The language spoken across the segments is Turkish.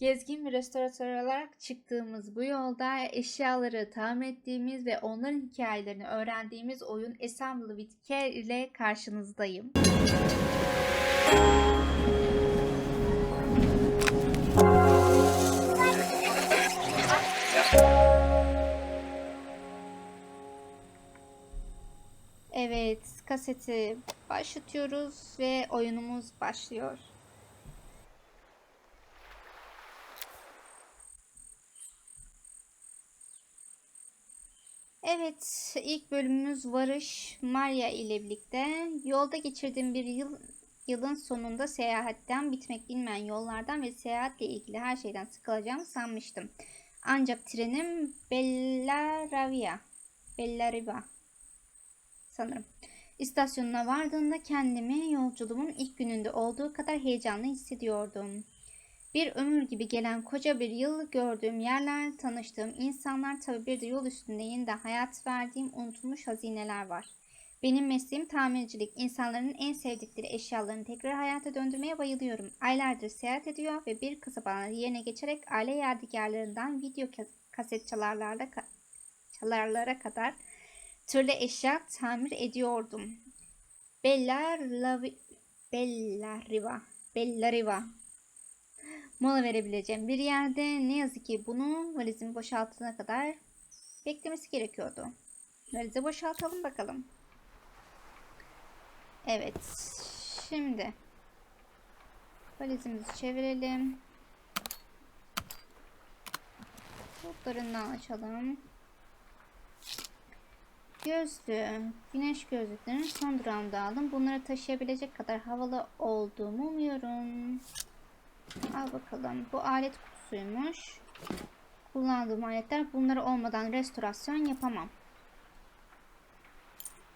Gezgin bir restoratör olarak çıktığımız bu yolda eşyaları tamir ettiğimiz ve onların hikayelerini öğrendiğimiz oyun Assemble with Care ile karşınızdayım. Evet, kaseti başlatıyoruz ve oyunumuz başlıyor. Evet, ilk bölümümüz varış Maria ile birlikte. Yolda geçirdiğim bir yılın sonunda seyahatten bitmek bilmeyen yollardan ve seyahatle ilgili her şeyden sıkılacağımı sanmıştım. Ancak trenim Bellariva sanırım. İstasyonuna vardığında kendimi yolculuğumun ilk gününde olduğu kadar heyecanlı hissediyordum. Bir ömür gibi gelen koca bir yıl gördüğüm yerler, tanıştığım insanlar, tabii bir de yol üstünde yeniden hayat verdiğim unutulmuş hazineler var. Benim mesleğim tamircilik. İnsanların en sevdikleri eşyalarını tekrar hayata döndürmeye bayılıyorum. Aylardır seyahat ediyor ve bir kasabanın yerine geçerek aile yadigarlarından video kaset çalarlara kadar türlü eşya tamir ediyordum. Bellariva. Mola verebileceğim bir yerde ne yazık ki bunu valizimi boşaltana kadar beklemesi gerekiyordu. Valizi boşaltalım bakalım. Evet. Şimdi valizimizi çevirelim. Bulutlarından açalım. Güneş gözlüklerini son durağımda aldım. Bunları taşıyabilecek kadar havalı olduğumu umuyorum. Al bakalım. Bu alet kutusuymuş. Kullandığım aletler. Bunları olmadan restorasyon yapamam.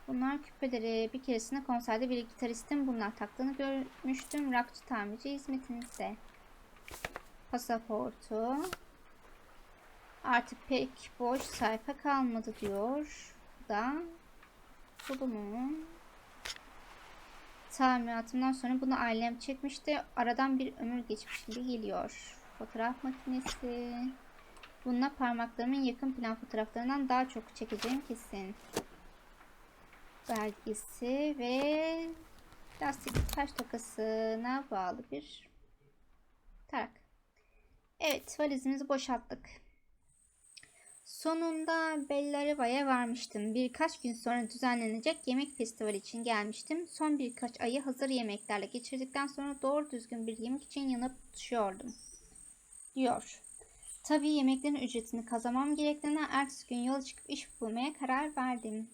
Bunlar küpeleri. Bir keresinde konserde bir gitaristin bunlar taktığını görmüştüm. Rockçı tamirci hizmetinizde. Pasaportu. Artık pek boş sayfa kalmadı diyor. Bu mu? Tamiratımdan sonra bunu ailem çekmişti. Aradan bir ömür geçmiş gibi geliyor. Fotoğraf makinesi. Bununla parmaklarımın yakın plan fotoğraflarından daha çok çekeceğim kesin. Belgesi ve lastik taş tokasına bağlı bir tarak. Evet, valizimizi boşalttık. Sonunda Bellariva'ya varmıştım. Birkaç gün sonra düzenlenecek yemek festivali için gelmiştim. Son birkaç ayı hazır yemeklerle geçirdikten sonra doğru düzgün bir yemek için yanıp tutuşuyordum. Diyor. Tabii yemeklerin ücretini kazanmam gerektiğinden ertesi gün yola çıkıp iş bulmaya karar verdim.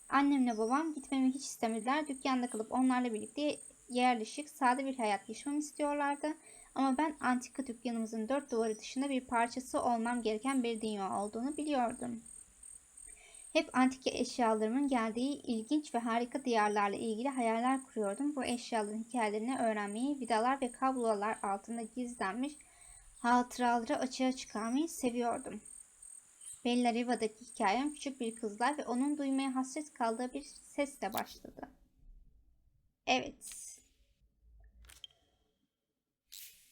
Annemle babam gitmemi hiç istemediler. Dükkanda kalıp onlarla birlikte yerleşik, sade bir hayat yaşamamı istiyorlardı. Ama ben antika dükkanımızın dört duvarı dışında bir parçası olmam gereken bir dünya olduğunu biliyordum. Hep antika eşyalarımın geldiği ilginç ve harika diyarlarla ilgili hayaller kuruyordum. Bu eşyaların hikayelerini öğrenmeyi, vidalar ve kablolar altında gizlenmiş hatıraları açığa çıkarmayı seviyordum. Bellariva'daki hikayem küçük bir kızla ve onun duymaya hasret kaldığı bir sesle başladı. Evet.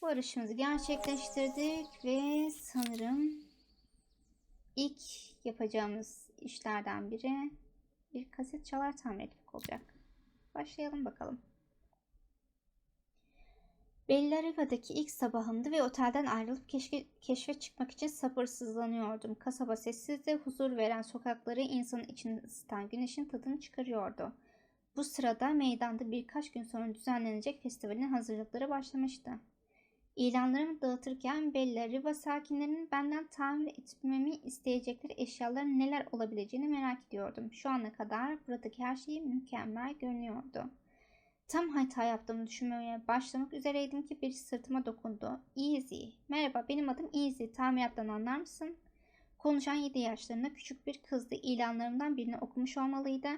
Varışımızı gerçekleştirdik ve sanırım ilk yapacağımız işlerden biri bir kaset çalar tamir etmek olacak. Başlayalım bakalım. Bellariva'daki ilk sabahımdı ve otelden ayrılıp keşfe çıkmak için sabırsızlanıyordum. Kasaba sessizdi, huzur veren sokakları insanın içini ısıtan güneşin tadını çıkarıyordu. Bu sırada meydanda birkaç gün sonra düzenlenecek festivalin hazırlıkları başlamıştı. İlanlarımı dağıtırken Bellariva sakinlerinin benden tamir etmemi isteyecekleri eşyaların neler olabileceğini merak ediyordum. Şu ana kadar buradaki her şey mükemmel görünüyordu. Tam hata yaptığımı düşünmeye başlamak üzereydim ki birisi sırtıma dokundu. Easy. Merhaba, benim adım Easy. Tamirattan anlar mısın? Konuşan 7 yaşlarında küçük bir kızdı. İlanlarımdan birini okumuş olmalıydı.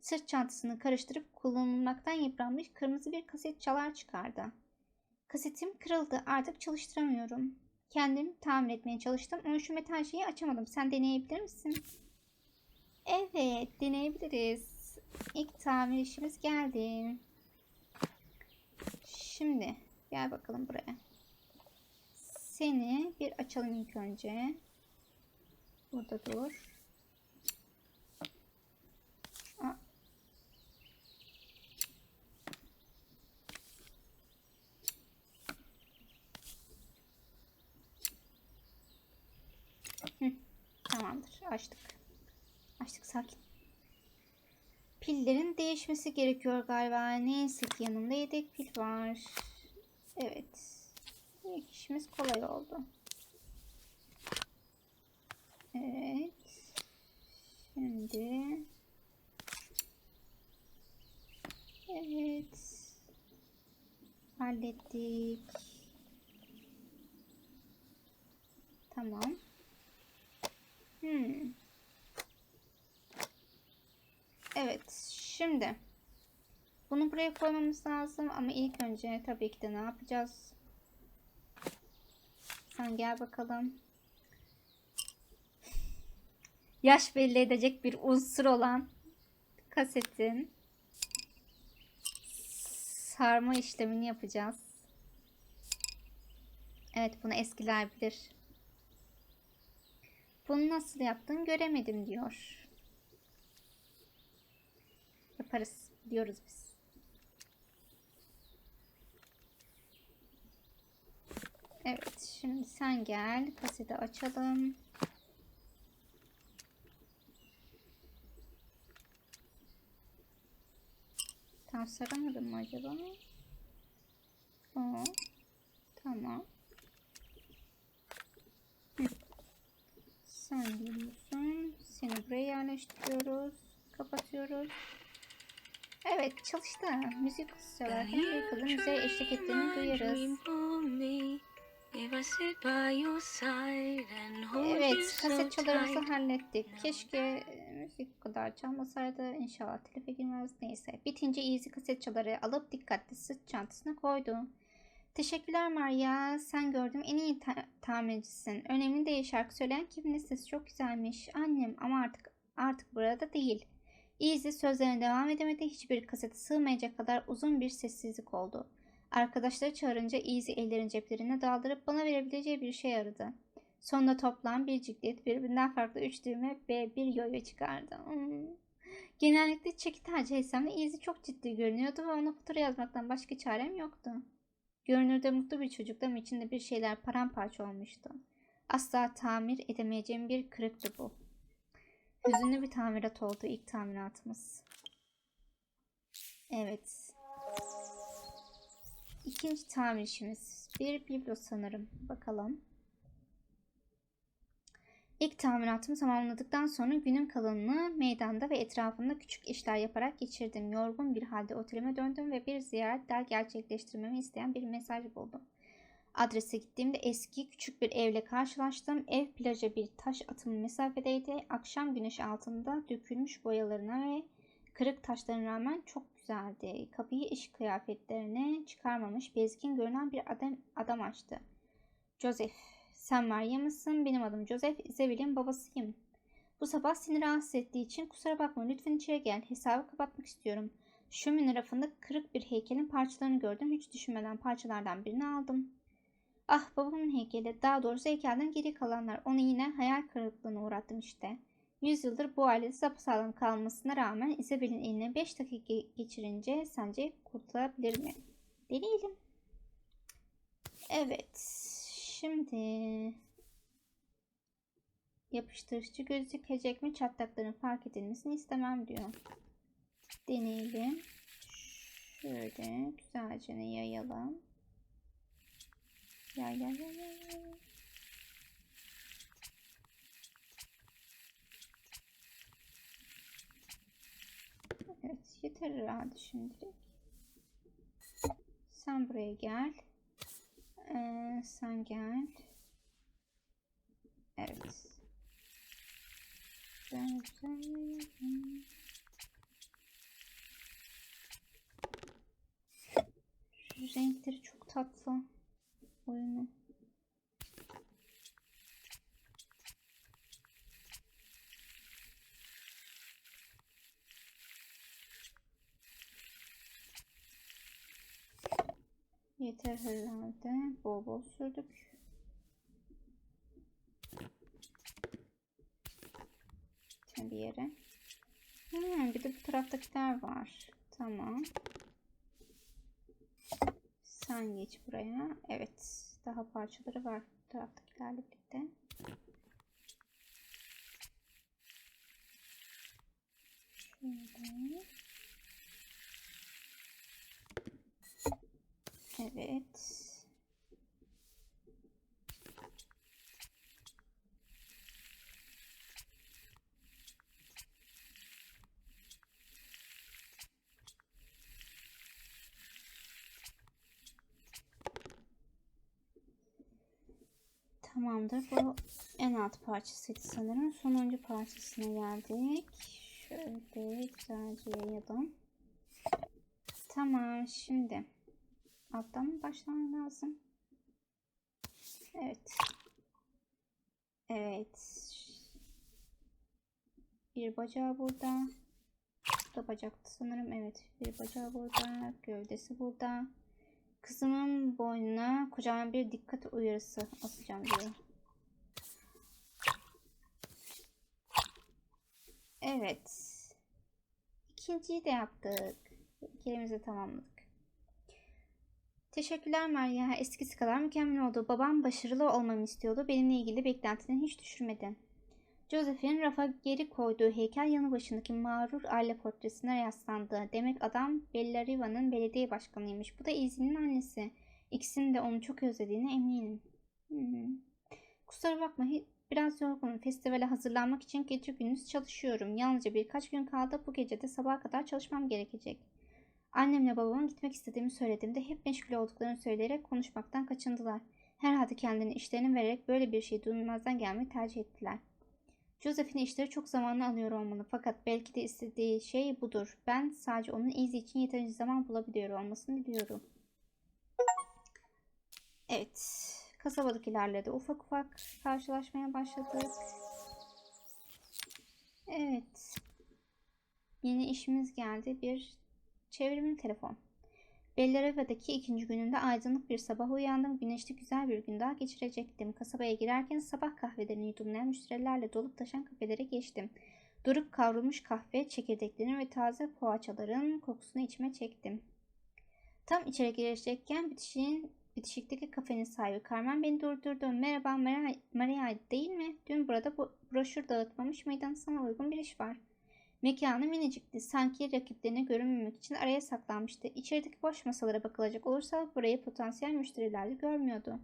Sırt çantasını karıştırıp kullanılmaktan yıpranmış kırmızı bir kaset çalar çıkardı. Kasetim kırıldı. Artık çalıştıramıyorum. Kendim tamir etmeye çalıştım ama şu metal şeyi açamadım. Sen deneyebilir misin? Evet, deneyebiliriz. İlk tamir işimiz geldi. Şimdi gel bakalım buraya. Seni bir açalım ilk önce. Burada dur. Aa. Tamamdır. Açtık. Açtık, sakin. Pillerin değişmesi gerekiyor galiba. Neyse ki yanımda yedek pil var. Evet. İlk işimiz kolay oldu. Evet. Şimdi. Evet. Hallettik. Tamam. Evet. Şimdi. Bunu buraya koymamız lazım ama ilk önce tabii ki de ne yapacağız? Sen gel bakalım. Yaş belli edecek bir unsur olan kasetin sarma işlemini yapacağız. Evet, bunu eskiler bilir. Bunu nasıl yaptın göremedim diyor. Yaparız diyoruz biz. Evet, şimdi sen gel, kaseti açalım. Tam saramadım mı acaba? Oo, tamam. Sen geliyorsun. Seni buraya yerleştiriyoruz. Kapatıyoruz. Evet, çalıştı. Müzik söylerken bir kızın müziğe eşlik ettiğini duyarız. Evet, kaset çalarımızı hallettik. Keşke müzik bu kadar çalmasaydı. İnşallah telife girmez. Neyse. Bitince Easy kaset çaları alıp dikkatli sırt çantasına koydu. Teşekkürler Maria. Sen gördüğüm en iyi tamircisin. Önemli değil, şarkı söyleyen kimin sesi çok güzelmiş. Annem ama artık burada değil. Easy sözlerine devam edemedi. Hiçbir kasete sığmayacak kadar uzun bir sessizlik oldu. Arkadaşları çağırınca Easy ellerini ceplerine daldırıp bana verebileceği bir şey aradı. Sonunda toplam bir ciklet, birbirinden farklı 3 düğme ve bir yoyo çıkardı. Genellikle çeki tercih etsem de Easy çok ciddi görünüyordu ve ona fatura yazmaktan başka çarem yoktu. Görünürde mutlu bir çocuktu ama içinde bir şeyler paramparça olmuştu. Asla tamir edemeyeceğim bir kırıktı bu. Hüzünlü bir tamirat oldu ilk tamiratımız. Evet. İkinci tamir işimiz. Bir biblo sanırım. Bakalım. İlk tamiratımı tamamladıktan sonra günün kalanını meydanda ve etrafında küçük işler yaparak geçirdim. Yorgun bir halde otelime döndüm ve bir ziyaret daha gerçekleştirmemi isteyen bir mesaj buldum. Adrese gittiğimde eski küçük bir evle karşılaştım. Ev plaja bir taş atımı mesafedeydi. Akşam güneşi altında dökülmüş boyalarına ve kırık taşlarına rağmen çok güzeldi. Kapıyı iş kıyafetlerine çıkarmamış bezgin görünen bir adam açtı. Joseph, sen Maria mısın? Benim adım Joseph, Isabel'in babasıyım. Bu sabah seni rahatsız ettiği için kusura bakma, lütfen içeri gel. Hesabı kapatmak istiyorum. Şömine rafında kırık bir heykelin parçalarını gördüm. Hiç düşünmeden parçalardan birini aldım. Ah, babamın heykeli, daha doğrusu heykelden geri kalanlar. Onu yine hayal kırıklığına uğrattım işte. 100 yıldır bu ailede sapasağlam kalmasına rağmen Isabel'in eline 5 dakika geçirince sence kurtulabilir mi? Deneyelim. Evet. Şimdi yapıştırıcı gözükecek mi, çatlakların fark edilmesini istemem diyor. Deneyelim. Şöyle güzelce yayalım. Yay. Evet, yeter herhalde şimdilik. Sen buraya gel. Sen gel. Evet. Güzel. Renkleri çok tatlı. Oyunu. Yeter herhalde. Bol bol sürdük. bir yere. Bir de bu taraftakiler var. Tamam. Sen geç buraya. Evet. Daha parçaları var bu taraftakilerle birlikte. Şöyle. Evet. Tamamdır. Bu en alt parçasıydı sanırım. Sonuncu parçasına geldik. Şöyle güzelce yayalım. Tamam. Şimdi alttan mı başlamam lazım? Evet. Evet. Bir bacağı burada. Bu da bacaktı sanırım. Evet. Bir bacağı burada. Gövdesi burada. Kızımın boynuna kocaman bir dikkat uyarısı asacağım diyor. Evet. İkinciyi de yaptık. İkimizi tamamladık. Teşekkürler Maria. Eskisi kadar mükemmel oldu. Babam başarılı olmamı istiyordu. Benimle ilgili beklentini hiç düşürmedi. Joseph'in rafa geri koyduğu heykel yanı başındaki mağrur aile portresine yaslandı. Demek adam Bellariva'nın belediye başkanıymış. Bu da Izzy'nin annesi. İkisinin de onu çok özlediğine eminim. Kusura bakma, biraz yorgunum. Festivale hazırlanmak için gece gündüz çalışıyorum. Yalnızca birkaç gün kaldı. Bu gece de sabaha kadar çalışmam gerekecek. Annemle babamın gitmek istediğimi söylediğimde hep meşgul olduklarını söyleyerek konuşmaktan kaçındılar. Herhalde kendilerini işlerini vererek böyle bir şeyi duymazdan gelmeyi tercih ettiler. Joseph'in işleri çok zamanını alıyor olmalı, fakat belki de istediği şey budur. Ben sadece onun Izzy için yeterince zaman bulabiliyor olmasını diliyorum. Evet. Kasabadakilerle de ufak ufak karşılaşmaya başladık. Evet. Yeni işimiz geldi. Bir çevrimli telefon. Bellereva'daki ikinci gününde aydınlık bir sabah uyandım. Güneşli güzel bir gün daha geçirecektim. Kasabaya girerken sabah kahvelerini yudumlayan müşterilerle dolup taşan kafelere geçtim. Durup kavrulmuş kahve çekirdeklerini ve taze poğaçaların kokusunu içime çektim. Tam içeri girecekken bitişikteki kafenin sahibi Carmen beni durdurdu. Merhaba, Maria değil mi? Dün burada broşür dağıtmamış mıydın? Sana uygun bir iş var. Mekanı minicikti. Sanki rakiplerine görünmemek için araya saklanmıştı. İçerideki boş masalara bakılacak olursa burayı potansiyel müşterilerle görmüyordu.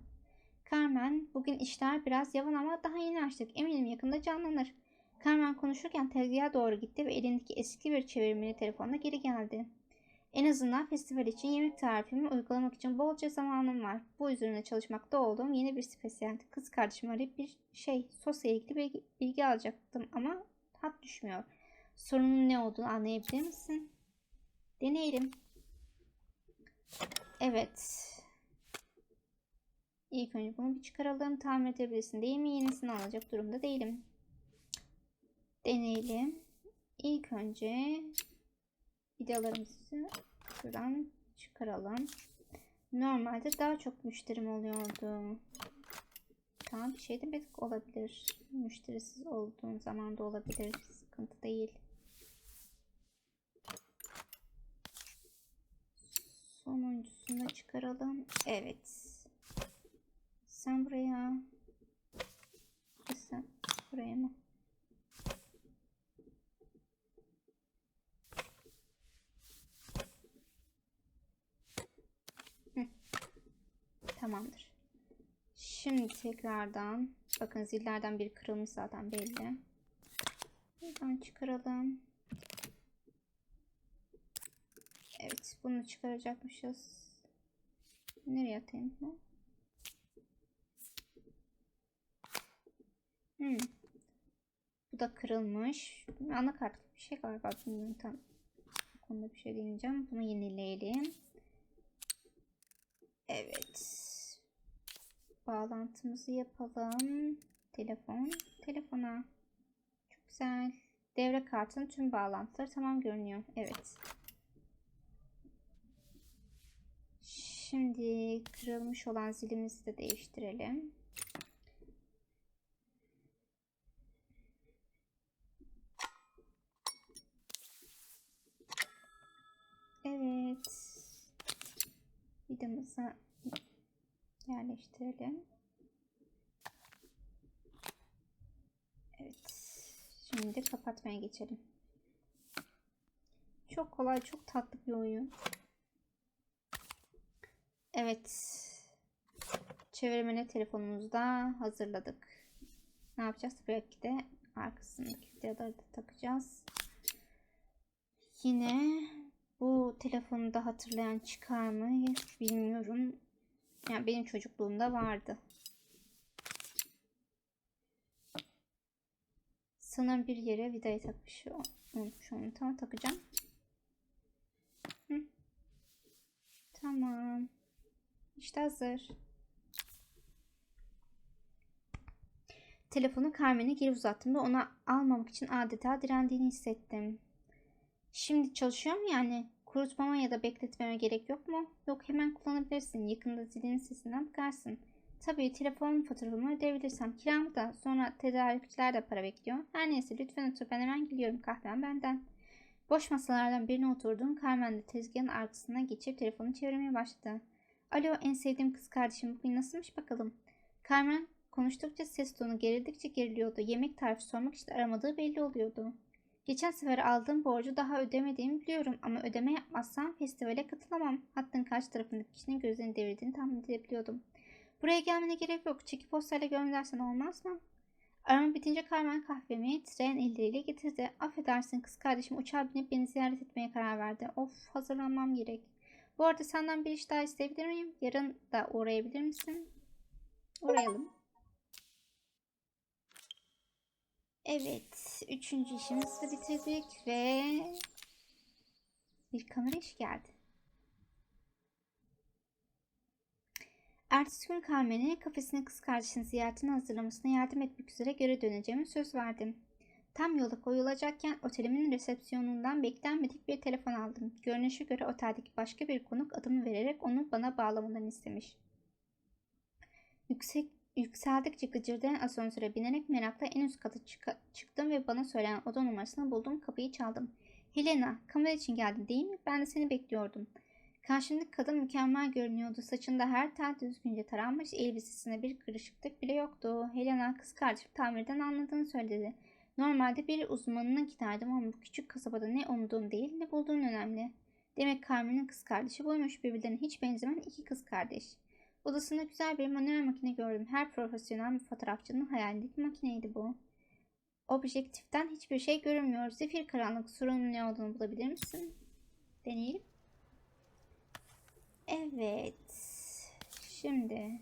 Carmen, bugün işler biraz yavan ama daha yeni açtık. Eminim yakında canlanır. Carmen konuşurken tezgaha doğru gitti ve elindeki eski bir çevirmeli telefonla geri geldi. En azından festival için yemek tarifimi uygulamak için bolca zamanım var. Bu üzerine çalışmakta olduğum yeni bir spesiyalite. Kız kardeşimi arayıp sosla ilgili bilgi alacaktım ama hat düşmüyor. Sorunun ne olduğunu anlayabilir misin? Deneyelim. Evet. İlk önce bunu bir çıkaralım. Tamir edebilirsin değil mi? Yenisini alacak durumda değilim. Deneyelim. İlk önce vidalarımızı şuradan çıkaralım. Normalde daha çok müşterim oluyordu. Tamam, bir şey demek olabilir. Müşterisiz olduğun zaman da olabilir. Sıkıntı değil. Sonuncusunu da çıkaralım. Evet. Sen buraya. Sen buraya mı? Hı. Tamamdır. Şimdi tekrardan bakın, zillerden biri kırılmış zaten belli. Buradan çıkaralım. Evet, bunu çıkaracakmışız. Nereye atayım bunu? Bu da kırılmış. Anakart gibi bir şey galiba. Bilmiyorum, tam bu konuda bir şey demeyeceğim. Bunu yenileyelim. Evet. Bağlantımızı yapalım. Telefona. Çok güzel. Devre kartının tüm bağlantıları tamam görünüyor. Evet. Şimdi kırılmış olan zilimizi de değiştirelim. vidamızı yerleştirelim. Evet. Şimdi kapatmaya geçelim. Çok kolay, çok tatlı bir oyun. Evet. Çevirmeni telefonumuzda hazırladık. Ne yapacağız? Belki de arkasındaki vidaları da takacağız. Yine bu telefonu da hatırlayan çıkar mı bilmiyorum. Yani benim çocukluğumda vardı. Sanırım bir yere vidayı takmış. Unutmuş onu. Tamam, takacağım. Hı. Tamam. İşte hazır. Telefonu Carmen'e geri uzattığımda ona almamak için adeta direndiğini hissettim. Şimdi çalışıyor mu yani? Kurutmama ya da bekletmeme gerek yok mu? Yok, hemen kullanabilirsin. Yakında zilinin sesinden bakarsın. Tabii telefon faturamı ödeyebilirsem kiramı da, sonra tedarikçiler de para bekliyor. Her neyse, lütfen otur, ben hemen geliyorum, kahvem benden. Boş masalardan birine oturdum. Carmen de tezgahın arkasına geçip telefonu çevirmeye başladı. Alo, en sevdiğim kız kardeşim, bugün nasılmış bakalım? Carmen konuştukça ses tonu gerildikçe geriliyordu. Yemek tarifi sormak için aramadığı belli oluyordu. Geçen sefer aldığım borcu daha ödemediğimi biliyorum ama ödeme yapmazsam festivale katılamam. Hattın karşı tarafındaki kişinin gözlerini devirdiğini tahmin edebiliyordum. Buraya gelmene gerek yok. Çeki postayla göndersen olmaz mı? Arama bitince Carmen kahvemi titreyen elleriyle getirdi. Affedersin, kız kardeşim uçağa binip beni ziyaret etmeye karar verdi. Of, hazırlanmam gerek. Bu arada senden bir iş daha isteyebilir miyim? Yarın da uğrayabilir misin? Uğrayalım. Evet. 3. işimizi bitirdik ve bir kamera işi geldi. Ertesi gün Carmen'e kafesine kız kardeşinin ziyaretini hazırlamasına yardım etmek üzere geri döneceğime söz verdim. Tam yola koyulacakken otelimin resepsiyonundan beklenmedik bir telefon aldım. Görünüşe göre oteldeki başka bir konuk adımı vererek onu bana bağlamalarını istemiş. Yükseldikçe gıcırdayan asansöre binerek merakla en üst kata çıktım ve bana söylenen oda numarasını buldum. Kapıyı çaldım. Helena, kamera için geldin değil mi? Ben de seni bekliyordum. Karşımdaki kadın mükemmel görünüyordu. Saçında her tel düzgünce taranmış, elbisesinde bir kırışıklık bile yoktu. Helena, kız kardeşim tamirden anladığını söyledi. Normalde bir uzmanına giderdim ama bu küçük kasabada ne umduğun değil ne bulduğun önemli. Demek Carmen'in kız kardeşi buymuş. Birbirlerine hiç benzemeyen iki kız kardeş. Odasında güzel bir manuel makine gördüm. Her profesyonel bir fotoğrafçının hayalindeki makineydi bu. Objektiften hiçbir şey görünmüyor. Zifir karanlık. Sorunun ne olduğunu bulabilir misin? Deneyelim. Evet. Şimdi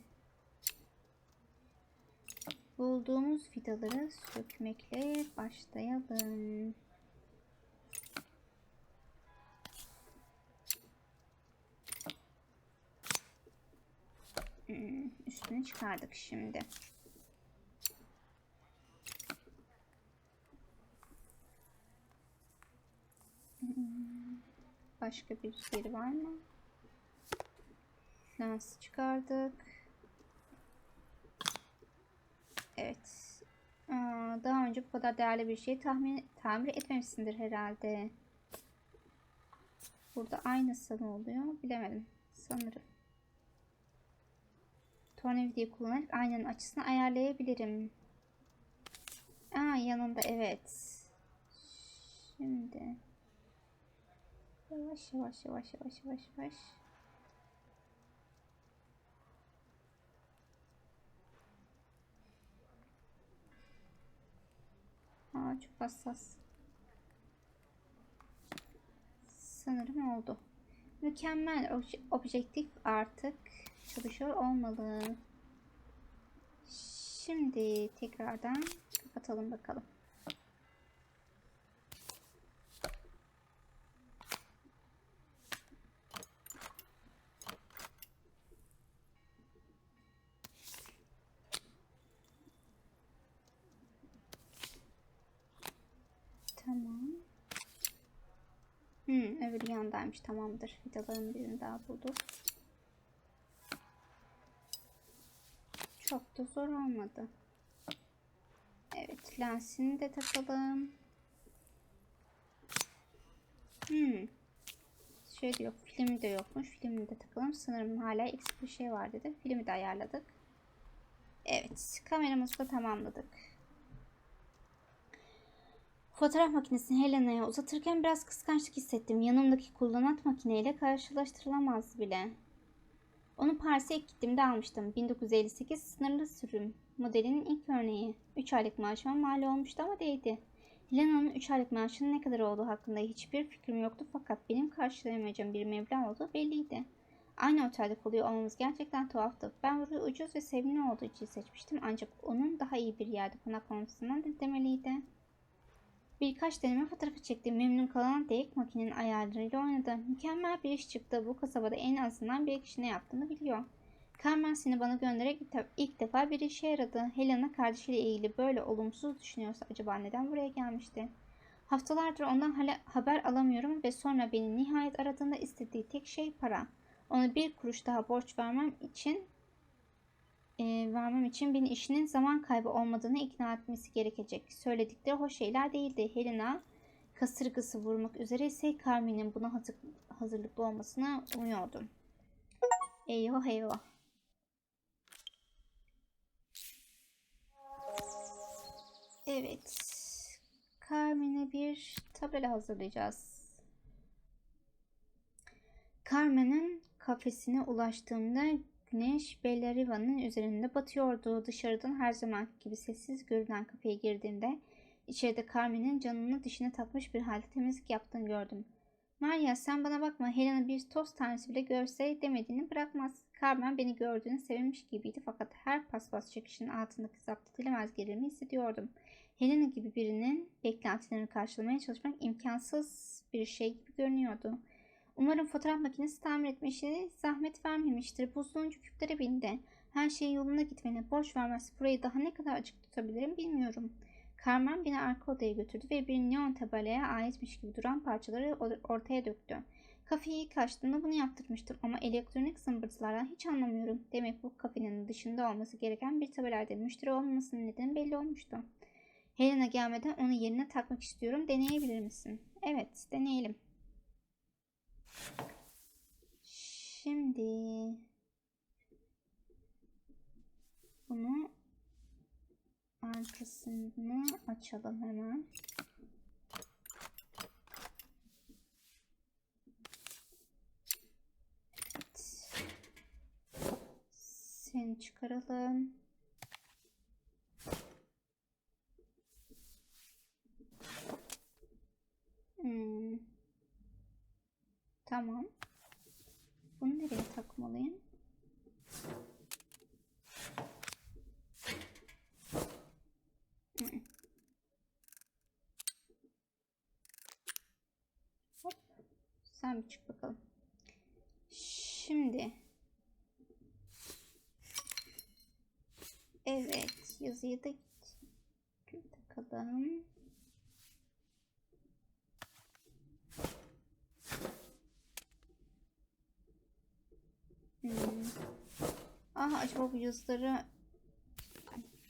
bulduğumuz vidaları sökmekle başlayalım. Üstünü çıkardık şimdi. Başka bir yeri var mı? Lens çıkardık. Evet. Daha önce bu kadar değerli bir şeyi tamir etmemişsindir herhalde. Burada aynısı ne oluyor? Bilemedim. Sanırım. Tornavidayı kullanarak aynanın açısını ayarlayabilirim. Yanında, evet. Şimdi yavaş yavaş yavaş yavaş yavaş yavaş. Çok hassas. Sanırım oldu. Mükemmel. Objektif artık çalışıyor olmalı. Şimdi tekrardan kapatalım bakalım. Tamam. Öbür yandaymış. Tamamdır. Vidaların birini daha bulduk. Çok da zor olmadı. Evet. Lensini de takalım. şey de yok. Filmi de yokmuş. Filmi de takalım. Sanırım hala eksik bir şey var dedi. Filmi de ayarladık. Evet. Kameramızı da tamamladık. Fotoğraf makinesini Helena'ya uzatırken biraz kıskançlık hissettim. Yanımdaki kullanat makineyle karşılaştırılamaz bile. Onu Paris'e ilk gittiğimde almıştım. 1958 sınırlı sürüm modelinin ilk örneği. 3 aylık maaşıma mal olmuştu ama değdi. Helena'nın 3 aylık maaşının ne kadar olduğu hakkında hiçbir fikrim yoktu fakat benim karşılayamayacağım bir meblağ olduğu belliydi. Aynı otelde kalıyor olmamız gerçekten tuhaftı. Ben burayı ucuz ve sevimli olduğu için seçmiştim ancak onun daha iyi bir yerde konaklamasından demeliydi. Birkaç deneme fotoğrafı çekti. Memnun kalan Derek makinenin ayarlarıyla oynadı. Mükemmel bir iş çıktı. Bu kasabada en azından bir kişi ne yaptığını biliyor. Carmen seni bana göndererek ilk defa bir işe yaradı. Helena kardeşiyle ilgili böyle olumsuz düşünüyorsa acaba neden buraya gelmişti? Haftalardır ondan haber alamıyorum ve sonra beni nihayet aradığında istediği tek şey para. Ona bir kuruş daha borç vermem için beni işinin zaman kaybı olmadığını ikna etmesi gerekecek. Söyledikleri hoş şeyler değildi. Helena kasırgası vurmak üzere ise Carmen'in buna hazırlıklı olmasını umuyordum. Eyvah eyvah. Evet. Carmen'e bir tabela hazırlayacağız. Carmen'in kafesine ulaştığımda güneş Bellariva'nın üzerinde batıyordu. Dışarıdan her zaman gibi sessiz görünen kafeye girdiğimde içeride Carmen'in canını dişine takmış bir halde temizlik yaptığını gördüm. Maria sen bana bakma, Helena bir toz tanesi bile görse demediğini bırakmaz. Carmen beni gördüğünü sevinmiş gibiydi fakat her paspas çekişinin altındaki zapt edilemez gerilimi hissediyordum. Helena gibi birinin beklentilerini karşılamaya çalışmak imkansız bir şey gibi görünüyordu. Umarım fotoğraf makinesi tamir etme işine zahmet vermemiştir. Buzluğuncu küplere bindi. Her şey yoluna gitmeli. Borç vermezse burayı daha ne kadar açık tutabilirim bilmiyorum. Carmen beni arka odaya götürdü ve bir neon tabelaya aitmiş gibi duran parçaları ortaya döktü. Kafeyi ilk açtığımda bunu yaptırmıştım ama elektronik zımbırtılardan hiç anlamıyorum. Demek bu kafenin dışında olması gereken bir tabelaydı. Müşteri olmamasının nedeni belli olmuştu. Helena gelmeden onu yerine takmak istiyorum. Deneyebilir misin? Evet, deneyelim. Şimdi bunu arkasını açalım hemen. Evet. Seni çıkaralım. Tamam. Bunu nereye takmalıyım? Hop. Sen bir çık bakalım. Şimdi. Evet. Yazıyı da takalım. Aha, acaba bu yazıları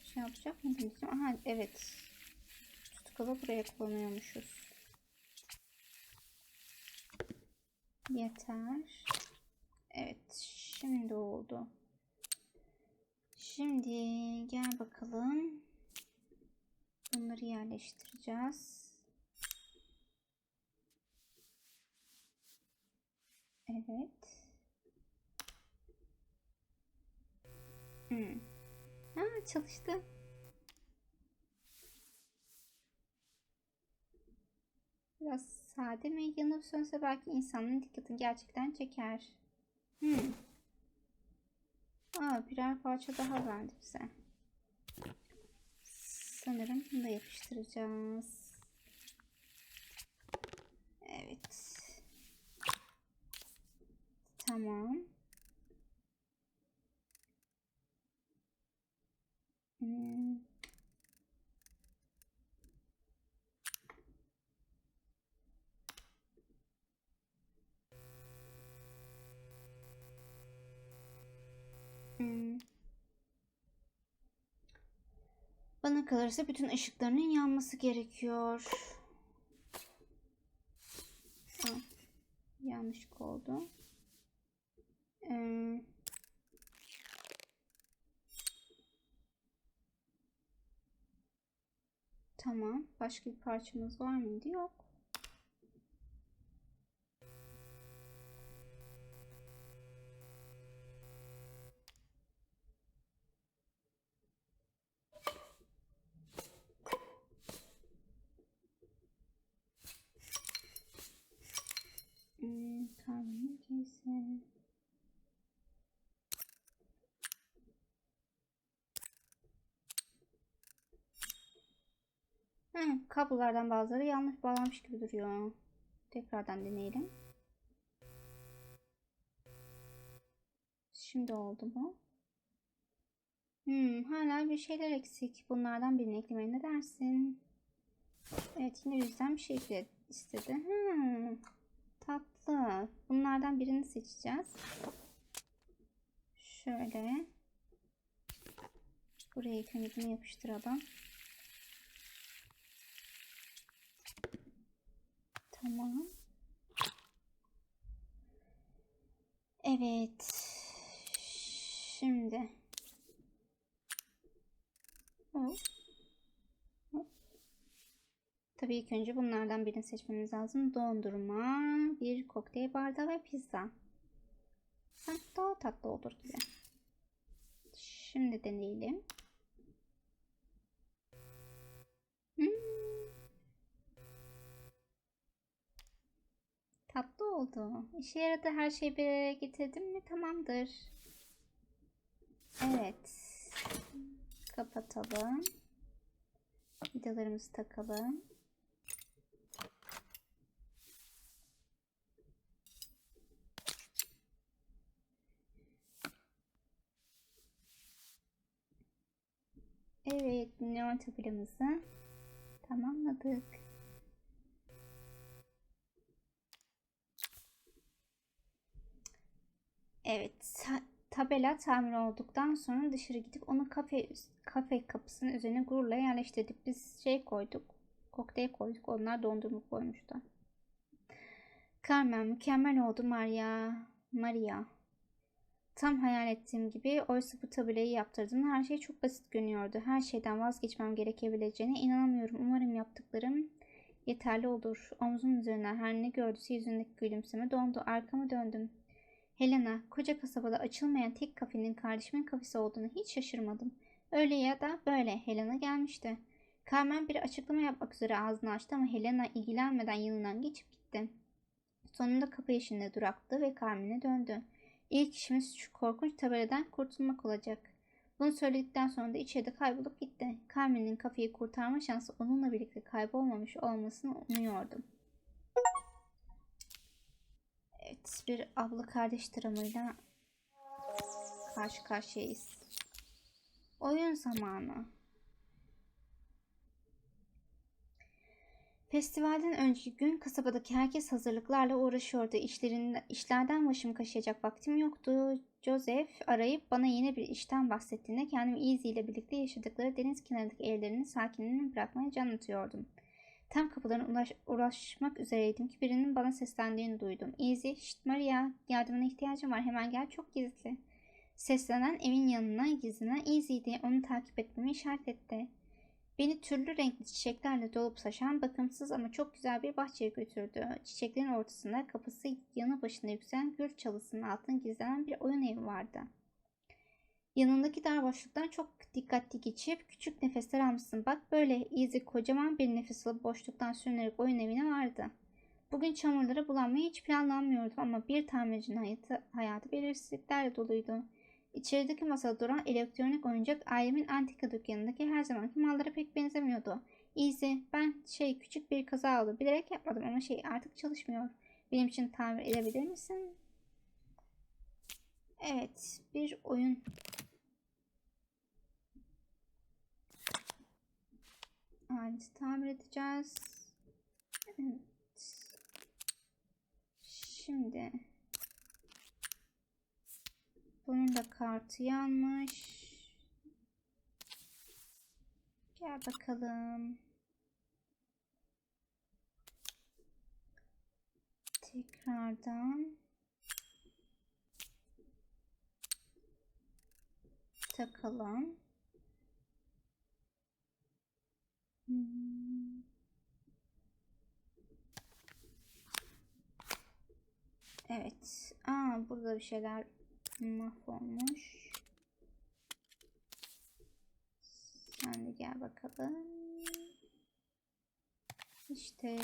şey yapacak mı diyeceğim. Aha evet. Tutkalı buraya kullanıyormuşuz. Yeter. Evet. Şimdi oldu. Şimdi gel bakalım. Bunları yerleştireceğiz. Evet. Ha, çalıştı. Biraz sade mi? Yanıp sönse belki insanın dikkatini gerçekten çeker. Birer parça daha verdi bize. Sanırım bunu da yapıştıracağız. Evet. Tamam. Bana kalırsa bütün ışıklarının yanması gerekiyor. Yanlışlık oldu. Ee, tamam. Başka bir parçamız var mıydı? Yok. Karbon kese. Kablolardan bazıları yanlış bağlanmış gibi duruyor. Tekrardan deneyelim. Şimdi oldu mu? Hala bir şeyler eksik. Bunlardan birini eklemeye ne dersin? Evet, yine yüzden bir şey istedi. Tatlı. Bunlardan birini seçeceğiz. Şöyle. Buraya ilk önce bunu yapıştıralım. Tamam. Evet. Şimdi. Hop. Hop. Tabii ilk önce bunlardan birini seçmemiz lazım. Dondurma, bir kokteyl bardağı ve pizza. Sanki daha tatlı olur gibi. Şimdi deneyelim. Tatlı oldu. İşe yaradı, her şeyi bir araya getirdim mi tamamdır. Evet. Kapatalım. Vidalarımızı takalım. Evet, neon tabelamızı tamamladık. Evet, tabela tamir olduktan sonra dışarı gidip onu kafe kapısının üzerine gururla yerleştirdik. Biz şey koyduk, kokteyl koyduk. Onlar dondurma koymuştu. Carmen mükemmel oldu Maria. Tam hayal ettiğim gibi, oysa bu tabelayı yaptırdım. Her şey çok basit görünüyordu. Her şeyden vazgeçmem gerekebileceğine inanamıyorum. Umarım yaptıklarım yeterli olur. Omzum üzerinden her ne gördüyse yüzündeki gülümseme dondu. Arkamı döndüm. Helena, koca kasabada açılmayan tek kafenin kardeşimin kafesi olduğunu hiç şaşırmadım. Öyle ya da böyle Helena gelmişti. Carmen bir açıklama yapmak üzere ağzını açtı ama Helena ilgilenmeden yanından geçip gitti. Sonunda kapı eşiğinde durakladı ve Carmen'e döndü. İlk işimiz şu korkunç tabeladan kurtulmak olacak. Bunu söyledikten sonra da içeride kaybolup gitti. Carmen'in kafayı kurtarma şansı onunla birlikte kaybolmamış olmasını umuyordum. Evet, bir abla kardeş dramıyla karşı karşıyayız. Oyun zamanı. Festivalden önceki gün kasabadaki herkes hazırlıklarla uğraşıyordu. İşlerden başımı kaşıyacak vaktim yoktu. Joseph arayıp bana yeni bir işten bahsettiğinde kendimi Easy ile birlikte yaşadıkları deniz kenarındaki evlerinin sakinliğini bırakmaya can atıyordum. Tam kapılarına ulaşmak üzereydim ki birinin bana seslendiğini duydum. Easy, şşt Maria, yardımına ihtiyacım var, hemen gel, çok gizli. Seslenen evin yanına gizlenen Easy diye onu takip etmemi işaret etti. Beni türlü renkli çiçeklerle dolup taşan bakımsız ama çok güzel bir bahçeye götürdü. Çiçeklerin ortasında kapısı yanı başında yükselen gür çalısının altında gizlenen bir oyun evi vardı. Yanındaki dar boşluktan çok dikkatli geçip küçük nefesler almışsın. Bak böyle Easy kocaman bir nefes alıp boşluktan sürünerek oyun evine vardı. Bugün çamurlara bulanmayı hiç planlanmıyordu ama bir tamircinin hayatı belirsizliklerle doluydu. İçerideki masada duran elektronik oyuncak ailemin antika dükkanındaki her zamanki mallara pek benzemiyordu. Easy, ben küçük bir kaza oldu. Bilerek yapmadım ama artık çalışmıyor. Benim için tamir edebilir misin? Evet, bir oyun aleti tamir edeceğiz. Evet. Şimdi bunun da kartı yanmış. Gel bakalım. Tekrardan takalım. Evet. Burada bir şeyler mahvolmuş. Sen de gel bakalım. İşte.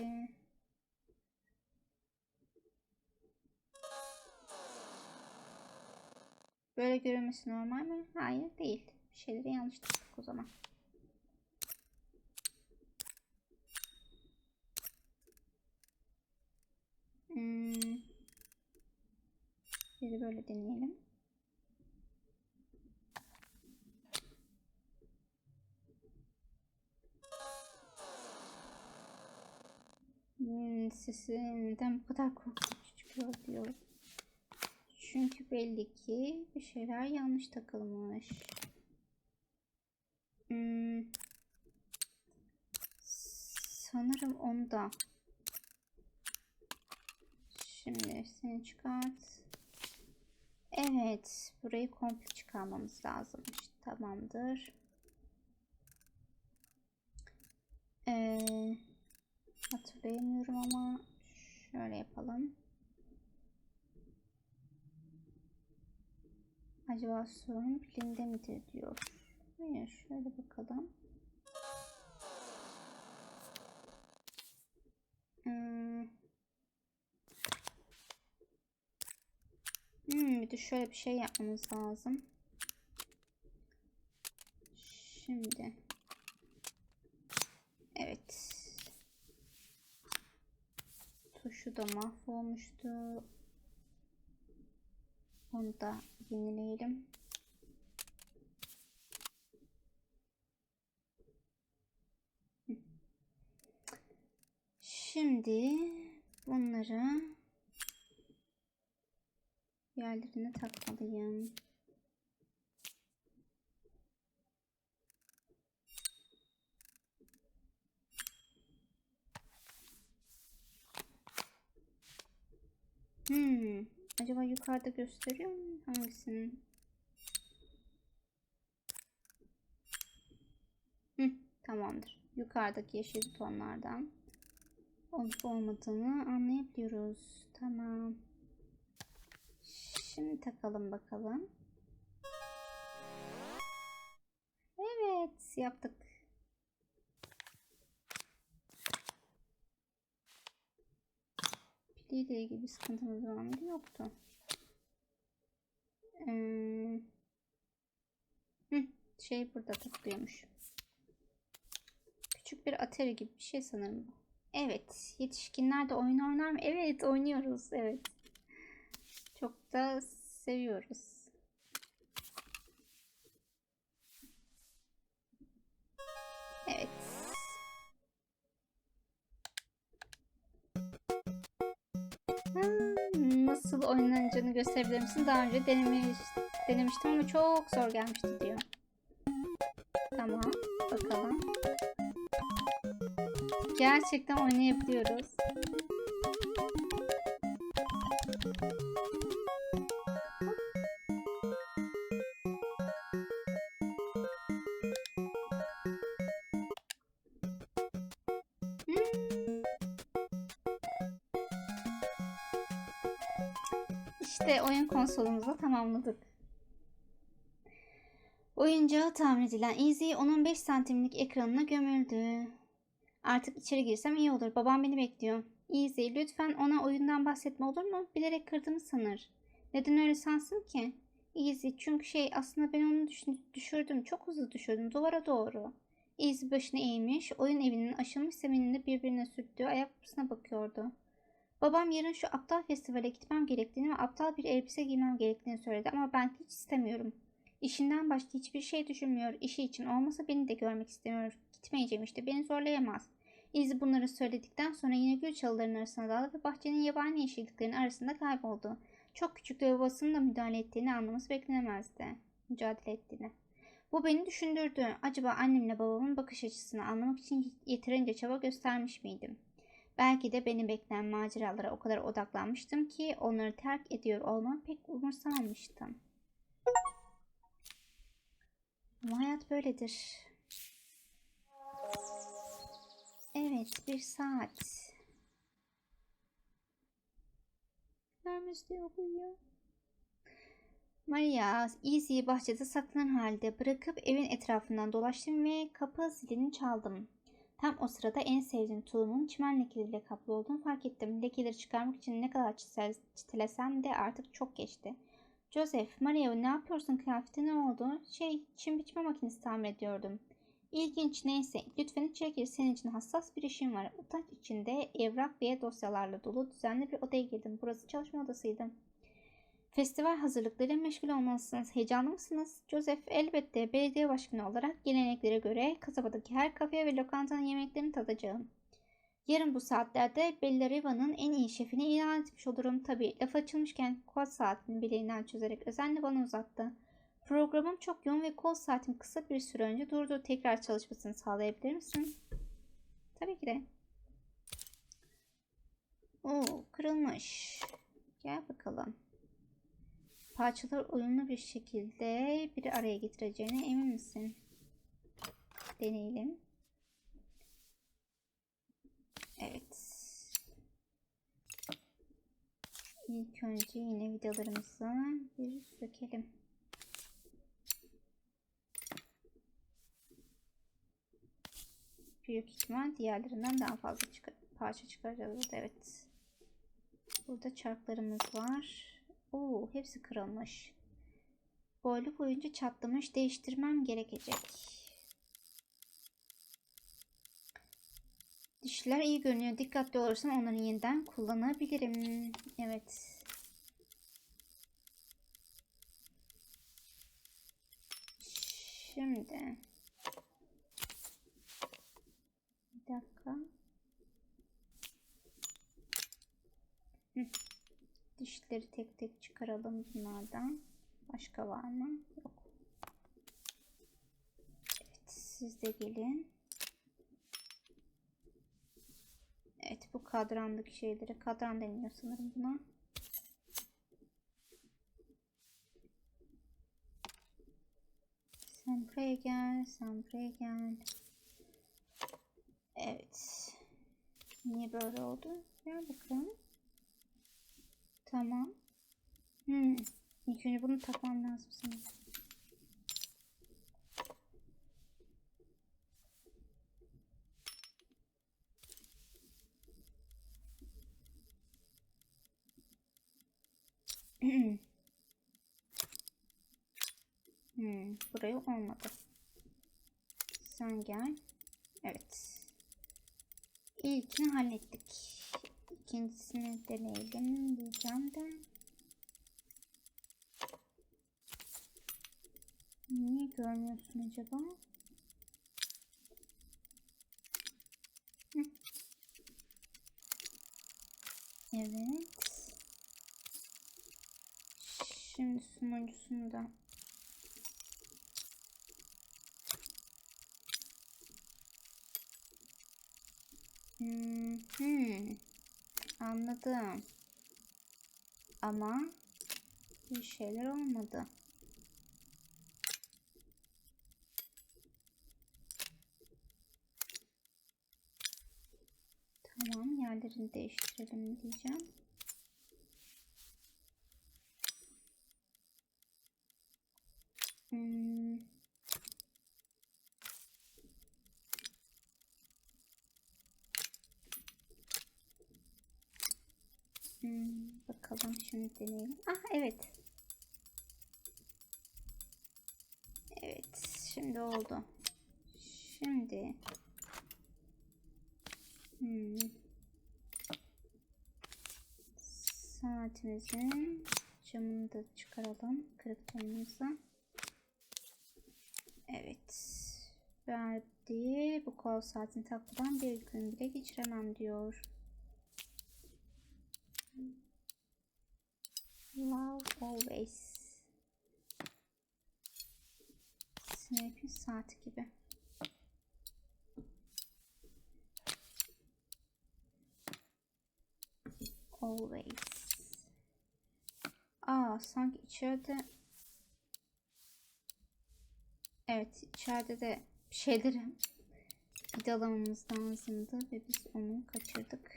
Böyle görünmesi normal mi? Hayır değil. Bir şeyleri yanlış yaptık o zaman. Bir böyle deneyelim. Sesi neden bu kadar korkunç çıkıyor diyor. Çünkü belli ki bir şeyler yanlış takılmış. Sanırım onda. Şimdi seni çıkart. Evet, burayı komple çıkarmamız lazım. İşte, tamamdır. Hatırlayamıyorum ama şöyle yapalım. Acaba sorun pilinde midir diyor. Hayır, şöyle bakalım. Bir de şöyle bir şey yapmamız lazım. Şimdi. Evet. Tuşu da mahvolmuştu. Onu da yenileyelim. Şimdi bunları yerlerine takmalıyım. Acaba yukarıda gösteriyor mu hangisinin? Tamamdır. Yukarıdaki yeşil tonlardan olup olmadığını anlayabiliyoruz. Tamam. Şimdi takalım bakalım. Evet, yaptık. Piliyle ilgili bir sıkıntımız var mıydı? Yoktu. Şey burada takılıyormuş. Küçük bir Atari gibi bir şey sanırım bu. Evet, yetişkinler de oyun oynar mı? Evet, oynuyoruz. Evet. Çok da seviyoruz. Evet. Nasıl oynanacağını gösterebilir misin? Daha önce denemiştim ama çok zor gelmişti diyor. Tamam, bakalım. Gerçekten oynayabiliyoruz. İşte oyun konsolumuzu tamamladık. Oyuncağı tamir edilen Easy 10-15 santimlik ekranına gömüldü. Artık içeri girsem iyi olur. Babam beni bekliyor. Easy, lütfen ona oyundan bahsetme olur mu? Bilerek kırdığımı sanır. Neden öyle sansın ki? Easy, çünkü aslında ben onu düşürdüm. Çok hızlı düşürdüm. Duvara doğru. Easy başını eğmiş. Oyun evinin aşılmış zemininde birbirine sürttüğü ayakkabısına bakıyordu. Babam yarın şu aptal festivale gitmem gerektiğini ve aptal bir elbise giymem gerektiğini söyledi ama ben hiç istemiyorum. İşinden başka hiçbir şey düşünmüyor. İşi için olmasa beni de görmek istemiyor. Gitmeyeceğim işte. Beni zorlayamaz. İzi bunları söyledikten sonra yine gül çalılarının arasına daldı ve bahçenin yabani yeşilliklerinin arasında kayboldu. Çok küçük ve babasının da müdahale ettiğini anlaması beklenemezdi. Mücadele ettiğini. Bu beni düşündürdü. Acaba annemle babamın bakış açısını anlamak için yeterince çaba göstermiş miydim? Belki de beni bekleyen maceralara o kadar odaklanmıştım ki onları terk ediyor olmamı pek umursamamıştım. Ama hayat böyledir. Evet, bir saat. Neremizde okuyor? Maria, Easy'yi bahçede saklanan halde bırakıp evin etrafından dolaştım ve kapı zilini çaldım. Tam o sırada en sevdiğim tulumun çimen lekeleriyle kaplı olduğunu fark ettim. Lekeleri çıkarmak için ne kadar çitelesem de artık çok geçti. Joseph, Maria ne yapıyorsun, kıyafeti ne oldu? Çim biçme makinesi tamir ediyordum. İlginç, neyse. Lütfen içeri gir, senin için hassas bir işim var. Utanç içinde evrak ve dosyalarla dolu düzenli bir odaya girdim. Burası çalışma odasıydı. Festival hazırlıklarıyla meşgul olmalısınız. Heyecanlı mısınız? Joseph, elbette belediye başkanı olarak geleneklere göre kasabadaki her kafe ve lokantanın yemeklerini tadacağım. Yarın bu saatlerde Bellariva'nın en iyi şefini ilan etmiş olurum. Tabii laf açılmışken kol saatini bileğinden çözerek özenle bana uzattı. Programım çok yoğun ve kol saatim kısa bir süre önce durdu. Tekrar çalışmasını sağlayabilir misin? Tabii ki de. Oo, kırılmış. Gel bakalım. Parçalar uyumlu bir şekilde bir araya getireceğine emin misin? Deneyelim. Evet. İlk önce yine vidalarımızı bir sökelim. Büyük ihtimal diğerlerinden daha fazla parça çıkaracağız. Evet. Burada çarklarımız var. Oo, hepsi kırılmış. Boylu boyunca çatlamış. Değiştirmem gerekecek. Dişler iyi görünüyor. Dikkatli olursam onları yeniden kullanabilirim. Evet. Şimdi. Bir dakika. Dişleri tek tek çıkaralım bunlardan. Başka var mı? Yok. Evet, siz de gelin. Evet, bu kadrandaki şeylere kadran deniyor sanırım buna. Sen buraya gel, sen buraya gel. Evet. Niye böyle oldu? Gel bakalım. Tamam. İlk önce bunu takmam lazım sanırım. Buraya olmadı. Sen gel. Evet. İlkini hallettik. İkincisini deneyelim diyeceğim de. Niye görmüyorsun acaba? Evet. Şimdi sunucusunu da anladım. Ama bir şeyler olmadı. Tamam, yerlerini değiştirelim diyeceğim. Bakalım, şimdi deneyelim. Ah, evet. Evet, şimdi oldu. Şimdi saatimizin camını da çıkaralım. Kırık camımızı. Evet. Verdi. Bu kol saatini takmadan bir gün bile geçiremem diyor. Love always. Snape'in saati gibi. Always. Aa, sanki içeride. Evet, içeride de bir şeyleri vidalamamız lazımdı ve biz onu kaçırdık.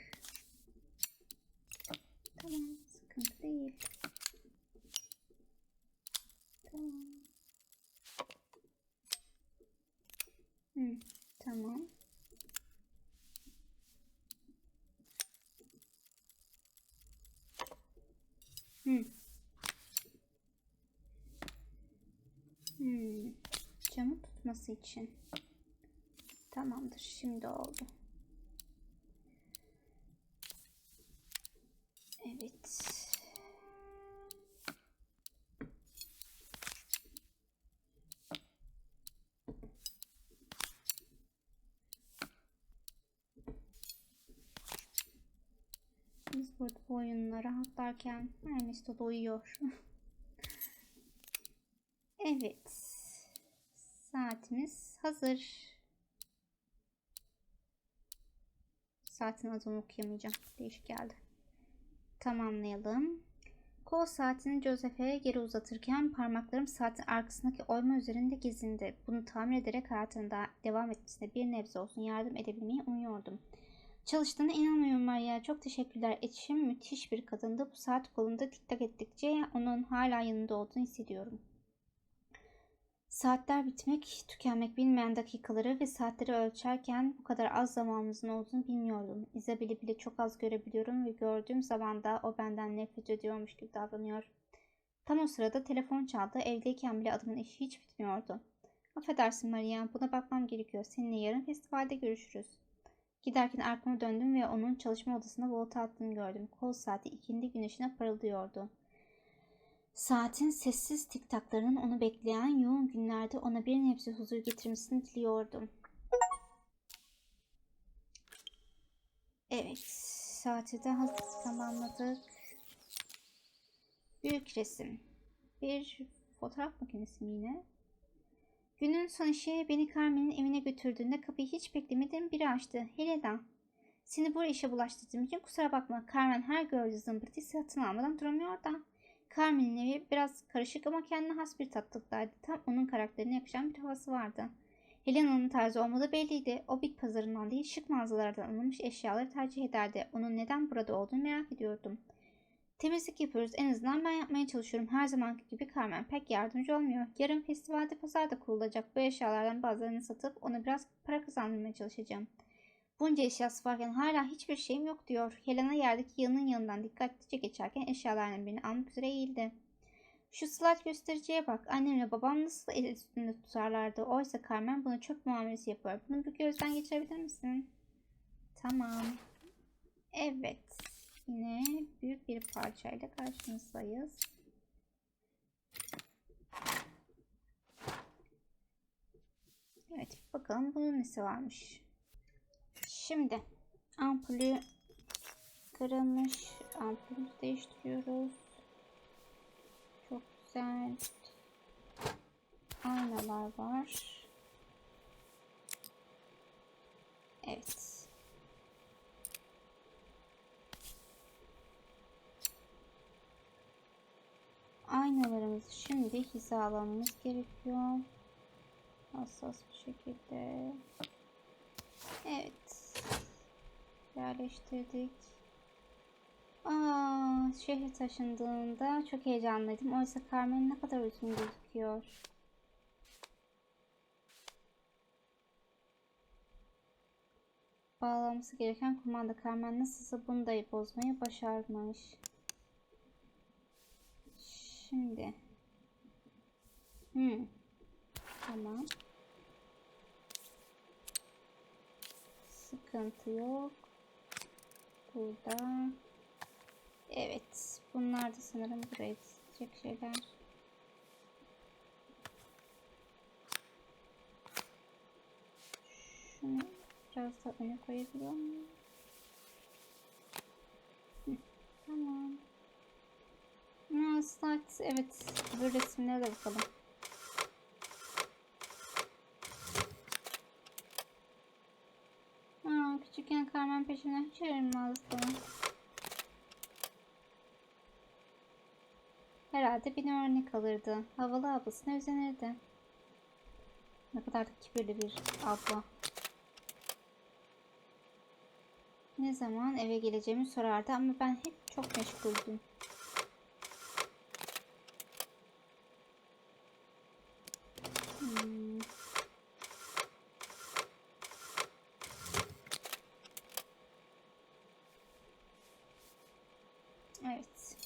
Tamam, sıkıntı değil. Tamam. Tamam. Camı tutması için. Tamamdır. Şimdi oldu. Evet. Biz burada bu oyunla rahatlarken Ernesto da uyuyor. Evet. Saatimiz hazır. Saatin adını okuyamayacağım. Değişik geldi. Tamamlayalım. Kol saatini Joseph'e geri uzatırken parmaklarım saatin arkasındaki oyma üzerinde gezindi. Bunu tamir ederek hayatında devam etmesine bir nebze olsun yardım edebilmeyi umuyordum. Çalıştığına inanmıyorum Maria. Çok teşekkürler. Eşim müthiş bir kadındı. Bu saat kolunda tik tak ettikçe onun hala yanında olduğunu hissediyorum. Saatler bitmek, tükenmek bilmeyen dakikaları ve saatleri ölçerken bu kadar az zamanımızın olduğunu bilmiyordum. Isabel'i bile çok az görebiliyorum ve gördüğüm zaman da o benden nefret ediyormuş gibi davranıyor. Tam o sırada telefon çaldı. Evdeyken bile adamın işi hiç bitmiyordu. Affedersin Maria, buna bakmam gerekiyor. Seninle yarın festivalde görüşürüz. Giderken arkama döndüm ve onun çalışma odasına volta attığını gördüm. Kol saati ikindi güneşine parıldıyordu. Saatin sessiz tiktaklarının onu bekleyen yoğun günlerde ona bir nebze huzur getirmesini diliyordum. Evet, saati de tamamladık. Büyük resim. Bir fotoğraf makinesi mi yine? Günün son işi beni Carmen'in evine götürdüğünde kapıyı hiç beklemediğim biri açtı. Helena, seni bu işe bulaştırdığım için kusura bakma. Carmen her gördüğü zımbırtıyı satın almadan duramıyor da. Carmen'in evi biraz karışık ama kendine has bir tatlılıktaydı. Tam onun karakterine yakışan bir havası vardı. Helena'nın tarzı olmadığı belliydi. O bit pazarından değil şık mağazalardan alınmış eşyaları tercih ederdi. Onun neden burada olduğunu merak ediyordum. Temizlik yapıyoruz. En azından ben yapmaya çalışıyorum. Her zamanki gibi Carmen pek yardımcı olmuyor. Yarın festivalde pazarda kurulacak. Bu eşyalardan bazılarını satıp ona biraz para kazandırmaya çalışacağım. Bunca eşyası varken hala hiçbir şeyim yok diyor. Helena yerdeki yığının yanından dikkatlice geçerken eşyalarının birini almak üzere eğildi. Şu slide göstericiye bak. Annemle babam nasıl el üstünde tutarlardı. Oysa Carmen bunu çöp muamelesi yapıyor. Bunu bir gözden geçirebilir misin? Tamam. Evet. Yine büyük bir parçayla karşınızdayız. Evet, bakalım bunun nesi varmış. Şimdi ampulü kırılmış. Ampulü değiştiriyoruz. Çok güzel. Aynalar var. Evet. Aynalarımızı şimdi hizalamamız gerekiyor. Hassas bir şekilde. Evet. Yerleştirdik. Şehre taşındığında çok heyecanlıydım. Oysa Carmen ne kadar üzgün gözüküyor. Bağlanması gereken kumanda. Carmen nasılsa bunu da bozmayı başarmış. Şimdi. Tamam. Sıkıntı yok. Burada. Evet. Bunlar da sanırım buraya dizecek şeyler. Şunu biraz da öne koyabiliyor muyum? Tamam. Slide. Evet. Bu resimlere de bakalım. Küçükken Carmen peşimden hiç ayrılmazdı. herhalde beni örnek alırdı. Havalı ablasına özenirdi. Ne kadar da kibirli bir abla. Ne zaman eve geleceğimi sorardı ama ben hep çok meşguldüm. Evet.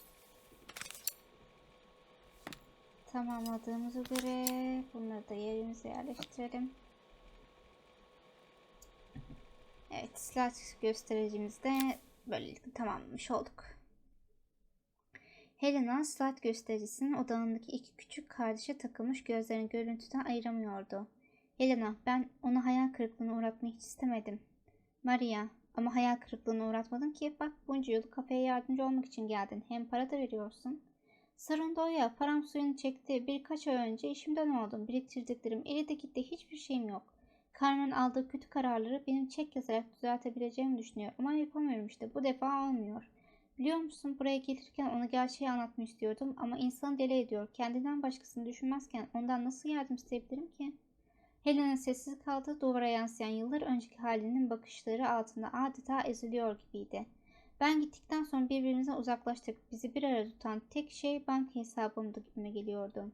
Tamamladığımıza göre bunları da yerimize yerleştirelim. Evet, slide göstericimizi de böylelikle tamamlamış olduk. Helena slide göstericisinin odağındaki iki küçük kardeşe takılmış gözlerini görüntüden ayıramıyordu. Helena, ben onu hayal kırıklığına uğratmayı hiç istemedim. Maria, ama hayal kırıklığına uğratmadın ki. Bak, bunca yıl kafeye yardımcı olmak için geldin. Hem para da veriyorsun. Sorun da o ya, param suyunu çekti. Birkaç ay önce işimden oldum. Biriktirdiklerim eridi gitti. Hiçbir şeyim yok. Carmen aldığı kötü kararları benim çek yazarak düzeltebileceğimi düşünüyor. Ama yapamıyorum işte. Bu defa olmuyor. Biliyor musun, buraya gelirken ona gerçeği anlatmak istiyordum ama insanı deli ediyor. Kendinden başkasını düşünmezken ondan nasıl yardım isteyebilirim ki? Helena sessiz kaldı. Duvara yansıyan yıllar önceki halinin bakışları altında adeta eziliyor gibiydi. Ben gittikten sonra birbirimizden uzaklaştık. Bizi bir arada tutan tek şey banka hesabımdı gibime geliyordu.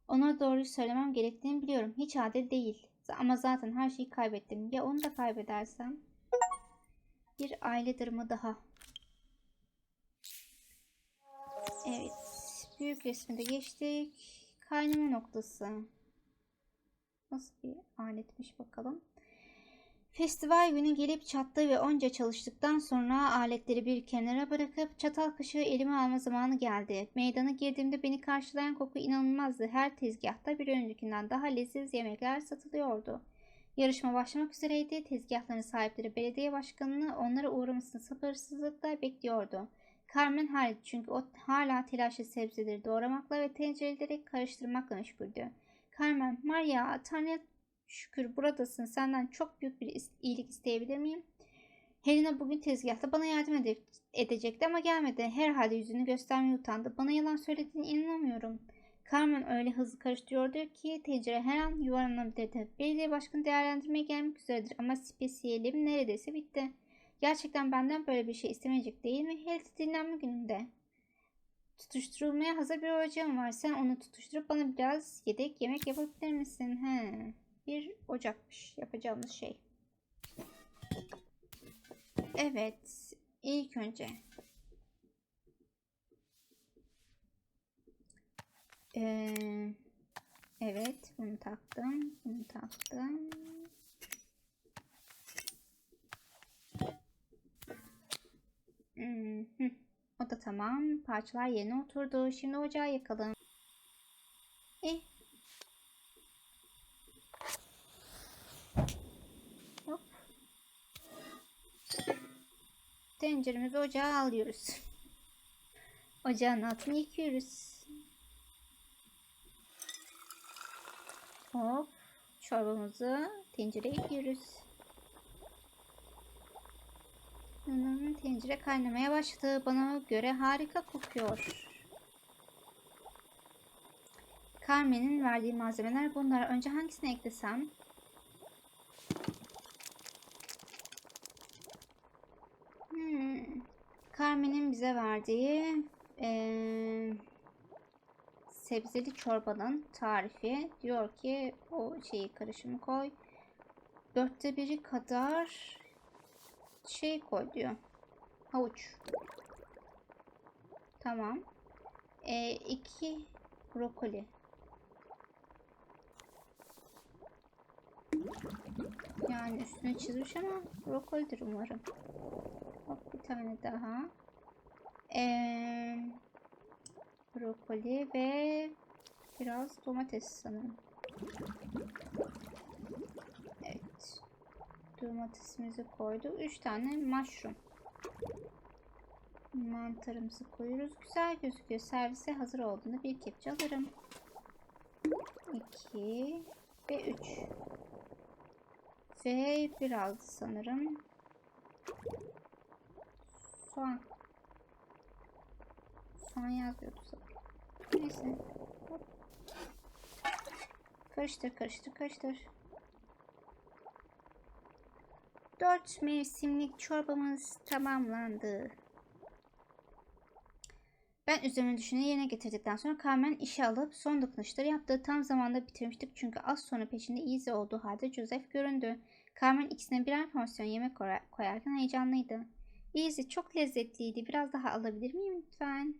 Ona doğruyu söylemem gerektiğini biliyorum. Hiç adil değil. Ama zaten her şeyi kaybettim. Ya onu da kaybedersem? Bir aile dramı daha. Evet. Büyük resminde geçtik. Kaynama noktası. Nasıl bir aletmiş bakalım. Festival günü gelip çattı ve onca çalıştıktan sonra aletleri bir kenara bırakıp çatal kaşığı elime alma zamanı geldi. Meydana girdiğimde beni karşılayan koku inanılmazdı. Her tezgahta bir öncekinden daha leziz yemekler satılıyordu. Yarışma başlamak üzereydi. Tezgahların sahipleri belediye başkanını onlara uğramasını sabırsızlıkla bekliyordu. Carmen hariç, çünkü o hala telaşlı sebzeleri doğramakla ve tencereleri karıştırmakla meşguldü. Carmen, Maria, Tanrı'ya şükür buradasın. Senden çok büyük bir iyilik isteyebilir miyim? Helena bugün tezgahta bana yardım edecekti ama gelmedi. Herhalde yüzünü göstermeye utandı. Bana yalan söylediğine inanamıyorum. Carmen öyle hızlı karıştırıyordu ki tencere her an yuvarlanabilirdi. Belediye başkanı değerlendirmeye gelmek üzeredir ama spesiyelim neredeyse bitti. Gerçekten benden böyle bir şey istemeyecek değil mi? Healthy dinlenme gününde. Tutuşturulmaya hazır bir ocağım var. Sen onu tutuşturup bana biraz yedek yemek yapabilir misin? He. Bir ocakmış yapacağımız şey. Evet. İlk önce evet, bunu taktım. Bunu taktım. O da tamam. Parçalar yerine oturdu. Şimdi ocağı yakalım. Hop. Tenceremizi ocağa alıyoruz. Ocağın altını yıkıyoruz. Hop. Çorbamızı tencereye ekliyoruz. Tencere kaynamaya başladı. Bana göre harika kokuyor. Carmen'in verdiği malzemeler bunlar. Önce hangisini eklesem? Carmen'in bize verdiği sebzeli çorbanın tarifi diyor ki o şeyi karışımı koy. 1/4 kadar şey koy diyor. Havuç. Tamam. 2 brokoli. Yani üstüne çizmiş ama brokolidir umarım. Bak, bir tane daha. Brokoli ve biraz domates sanırım. Evet. Domatesimizi koyduk. 3 tane mushroom. Mantarımızı koyuyoruz. Güzel gözüküyor. Servise hazır olduğunda bir kepçe alırım. 2 ve 3. Ve biraz sanırım soğan. Soğan yazıyordu sanırım. Neyse. Hop. Karıştır karıştır karıştır. 4 mevsimlik çorbamız tamamlandı. Ben üzerine düşeni yerine getirdikten sonra Carmen işe alıp son dokunuşları yaptığı tam zamanda bitirmiştik. Çünkü az sonra peşinde Easy olduğu halde Joseph göründü. Carmen ikisine birer porsiyon yemek koyarken heyecanlıydı. Easy çok lezzetliydi. Biraz daha alabilir miyim lütfen?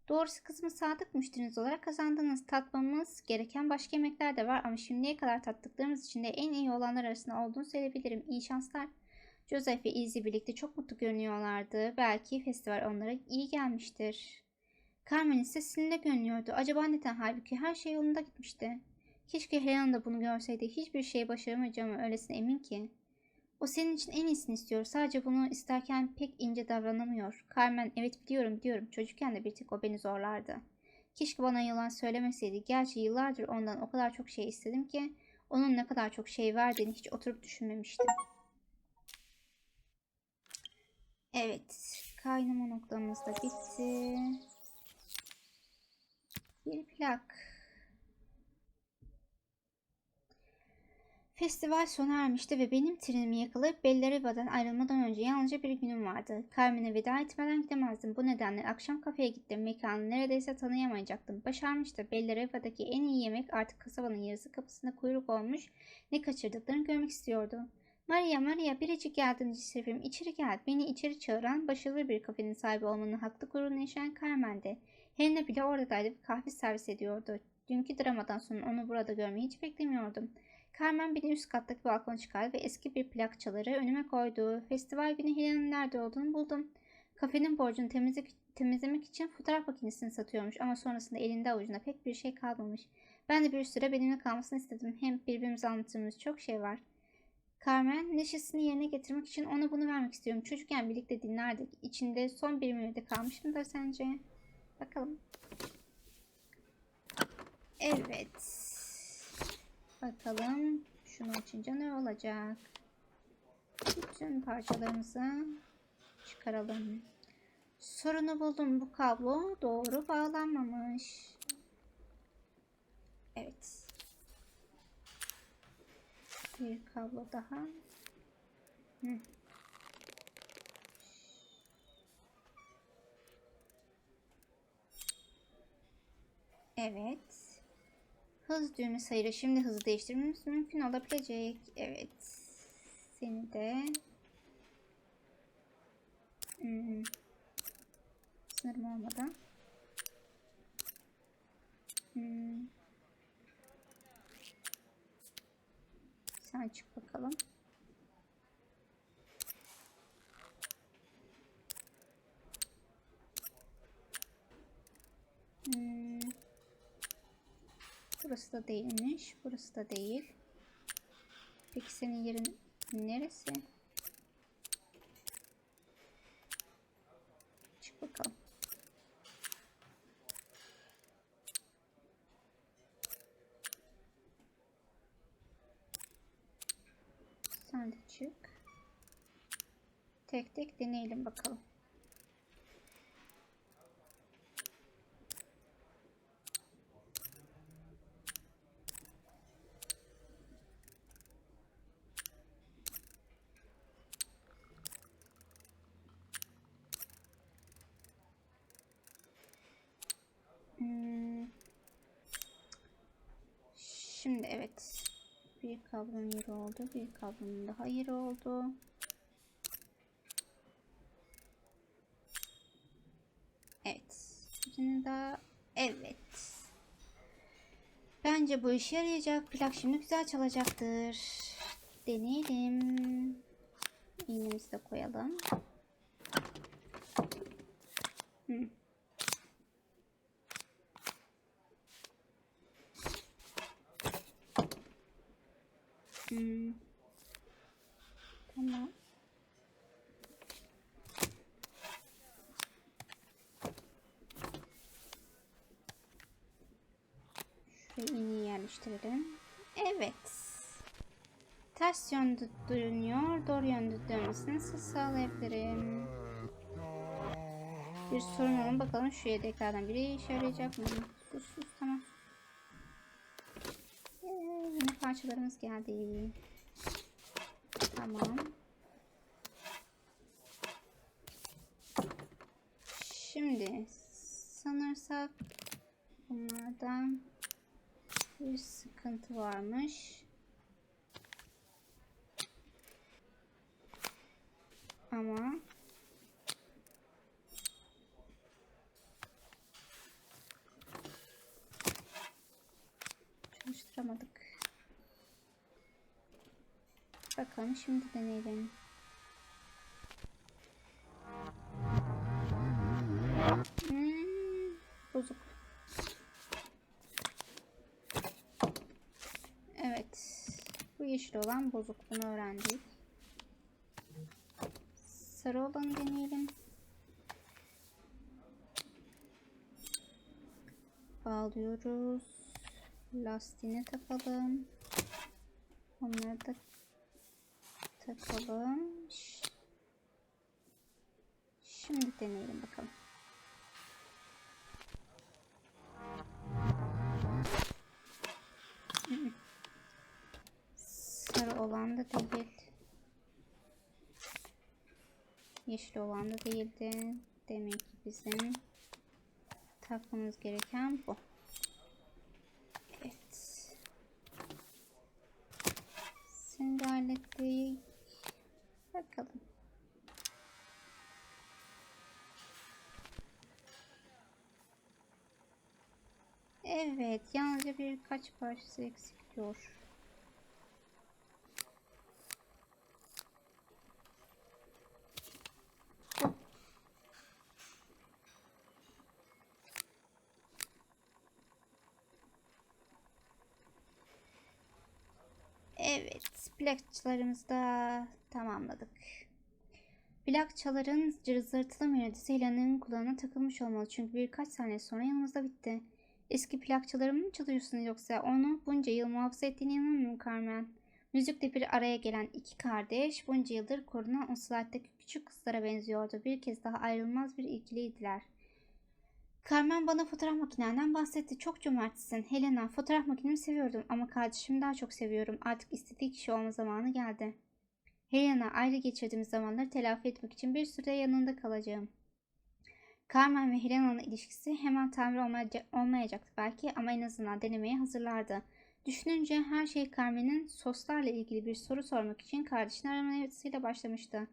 Doğrusu kızımı sadık müşteriniz olarak kazandınız. Tatmamız gereken başka yemekler de var ama şimdiye kadar tattıklarımız içinde en iyi olanlar arasında olduğunu söyleyebilirim. İyi şanslar. Joseph ve Izzy birlikte çok mutlu görünüyorlardı. Belki festival onlara iyi gelmiştir. Carmen ise sinirle görünüyordu. Acaba neden? Halbuki her şey yolunda gitmişti. Keşke Helen da bunu görseydi. Hiçbir şey başaramayacağımı öylesine emin ki. O senin için en iyisini istiyor. Sadece bunu isterken pek ince davranamıyor. Carmen, evet biliyorum. Çocukken de bir tek o beni zorlardı. Keşke bana yalan söylemeseydi. Gerçi yıllardır ondan o kadar çok şey istedim ki onun ne kadar çok şey verdiğini hiç oturup düşünmemiştim. Evet, kaynama noktamız da bitti. Bir plak. Festival sona ermişti ve benim trenimi yakalayıp Belleriva'dan ayrılmadan önce yalnızca bir günüm vardı. Carmen'e veda etmeden gidemezdim. Bu nedenle akşam kafeye gittim. Mekanı neredeyse tanıyamayacaktım. Başarmıştı. Belleriva'daki en iyi yemek artık kasabanın yarısı kapısında kuyruk olmuş. Ne kaçırdıklarını görmek istiyordu. Maria, biricik yardımcı şefim, içeri gel. Beni içeri çağıran, başarılı bir kafenin sahibi olmanın haklı gururunu yaşayan Carmen'di. Helena bile oradaydı ve kahve servis ediyordu. Dünkü dramadan sonra onu burada görmeyi hiç beklemiyordum. Carmen beni üst kattaki balkona çıkardı ve eski bir plak çaları önüme koydu. Festival günü Helena'nın nerede olduğunu buldum. Kafenin borcunu temizlemek için fotoğraf makinesini satıyormuş ama sonrasında elinde avucunda pek bir şey kalmamış. Ben de bir süre benimle kalmasını istedim. Hem birbirimize anlattığımız çok şey var. Carmen, neşesini yerine getirmek için ona bunu vermek istiyorum. Çocukken birlikte dinlerdik. İçinde son bir minütte kalmış mıdır sence? Bakalım. Evet. Bakalım şunu açınca ne olacak? Bütün parçalarımızı çıkaralım. Sorunu buldum. Bu kablo doğru bağlanmamış. Evet. Bir kablo daha. Evet. Hız düğmesi hayır. Şimdi hızı değiştirmemiz mümkün olabilecek. Evet. Seni de sınırım olmadan. Sen çık bakalım. Burası da değilmiş. Burası da değil. Peki senin yerin neresi? Çık bakalım. Sen de çık. Tek tek deneyelim bakalım. Şimdi evet. Bir kablonun yeri oldu. Bir kablonun daha yeri oldu. Evet. Şimdi daha evet. Bence bu işe yarayacak. Plak şimdi güzel çalacaktır. Deneyelim. İğnemizi de koyalım. Tamam. Şuraya iğneyi yerleştirelim. Evet. Ters yönde dönüyor. Doğru yönde dönmesini nasıl sağlayabilirim? Bir sorun olun bakalım şu yedeklerden biri işe yarayacak mı? Sus, tamam. Yeni parçalarımız geldi. Tamam. Şimdi sanırsak bunlardan bir sıkıntı varmış. Ama çalıştıramadık. Bakalım şimdi deneyelim. Bozuk. Evet. Bu yeşil olan bozuk. Bunu öğrendik. Sarı olanı deneyelim. Bağlıyoruz. Lastiğine takalım. Onları da takalım. Şimdi deneyelim bakalım. Sarı olan da değil. Yeşil olan da değildi. Demek ki bizim takmamız gereken bu. Evet. Şimdi hallettik. Bakalım. Evet. Yalnızca birkaç parçası eksik diyor. Evet, plakçalarımızı da tamamladık. Plakçaların zırtılı melodisi Helen'in kulağına takılmış olmalı çünkü birkaç saniye sonra yanımızda bitti. Eski plakçalarımı mı çalıyorsun yoksa onu bunca yıl muhafaza ettiğine inanmıyor musun Carmen? Müzikle bir araya gelen iki kardeş bunca yıldır korunan o slide'daki küçük kızlara benziyordu. Bir kez daha ayrılmaz bir ikiliydiler. Carmen bana fotoğraf makinenden bahsetti. Çok cömertsin. Helena, fotoğraf makinemi seviyordum ama kardeşimi daha çok seviyorum. Artık istediği kişi olma zamanı geldi. Helena, ayrı geçirdiğimiz zamanları telafi etmek için bir süre yanında kalacağım. Carmen ve Helena'nın ilişkisi hemen tamir olmayacaktı belki ama en azından denemeye hazırlardı. Düşününce her şey Carmen'in soslarla ilgili bir soru sormak için kardeşini aramasıyla başlamıştı.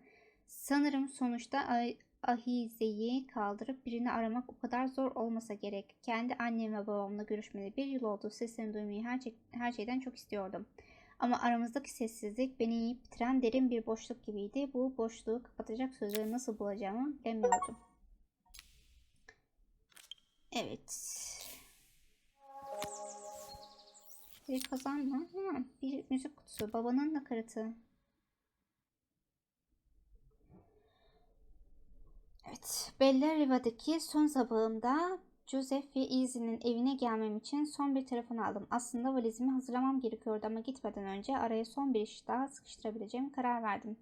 Sanırım sonuçta ahizeyi kaldırıp birini aramak o kadar zor olmasa gerek. Kendi annem ve babamla görüşmeli bir yıl oldu. Seslerini duymayı her şeyden çok istiyordum. Ama aramızdaki sessizlik beni yiyip bitiren derin bir boşluk gibiydi. Bu boşluğu kapatacak sözleri nasıl bulacağımı bilmiyordum. Evet. Bir kazan mı? Bir müzik kutusu. Babanın nakaratı. Evet. Bella Riva'daki son sabahımda Joseph ve Easy'nin evine gelmem için son bir telefon aldım. Aslında valizimi hazırlamam gerekiyordu ama gitmeden önce araya son bir iş daha sıkıştırabileceğim karar verdim.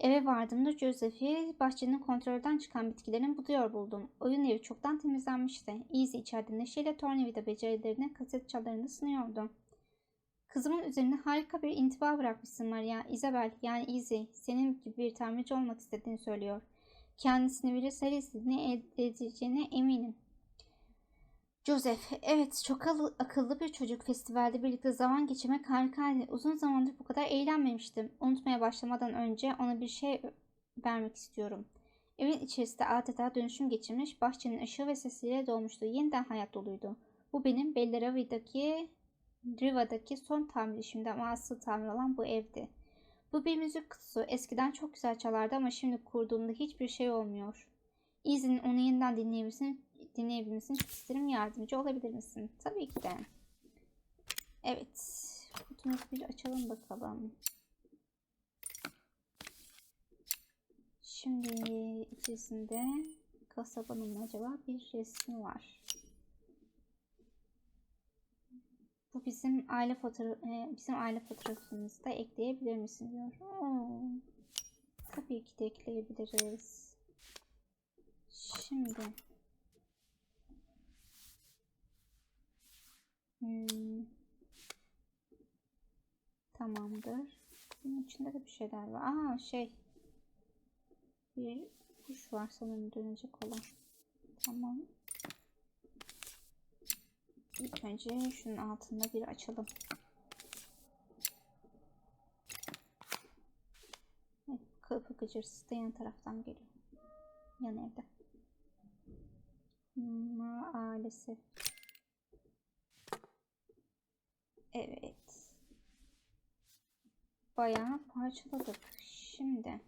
Eve vardığımda Joseph'i bahçenin kontrolden çıkan bitkilerini buluyor buldum. Oyun evi çoktan temizlenmişti. Easy içeride neşeyle tornavida becerilerine kaset çalarını sınıyordu. Kızımın üzerine harika bir intiba bırakmışsın Maria. Isabel yani Easy senin gibi bir tamirci olmak istediğini söylüyor. Kendisini bilirse her istediğini elde edeceğine eminim. Joseph, evet çok akıllı bir çocuk. Festivalde birlikte zaman geçirmek harikaydı. Uzun zamandır bu kadar eğlenmemiştim. Unutmaya başlamadan önce ona bir şey vermek istiyorum. Evin içerisinde adeta dönüşüm geçirmiş, bahçenin ışığı ve sesiyle dolmuştu. Yeniden hayat doluydu. Bu benim Bella Riva'daki son tamir işimdi ama asıl tamir olan bu evdi. Bu bir müzik kutusu. Eskiden çok güzel çalardı ama şimdi kurduğumda hiçbir şey olmuyor. Easy'nin onu yeniden dinleyebilmesini çok isterim. Yardımcı olabilir misin? Tabii ki de. Evet. Kutumuzu bir açalım bakalım. Şimdi içerisinde kasabanın acaba bir resmi var. Bu bizim aile fotoğrafımızı da ekleyebilir misin diyor. Tabii ki de ekleyebiliriz. Şimdi Tamamdır. Bunun içinde de bir şeyler var. Aa bir kuş var sanırım dönecek olan. Tamam. İlk önce şunun altında bir açalım. Evet, kapı gıcırtısı da yan taraftan geliyor. Yan evde. Maalesef. Evet. Bayağı parçaladık. Şimdi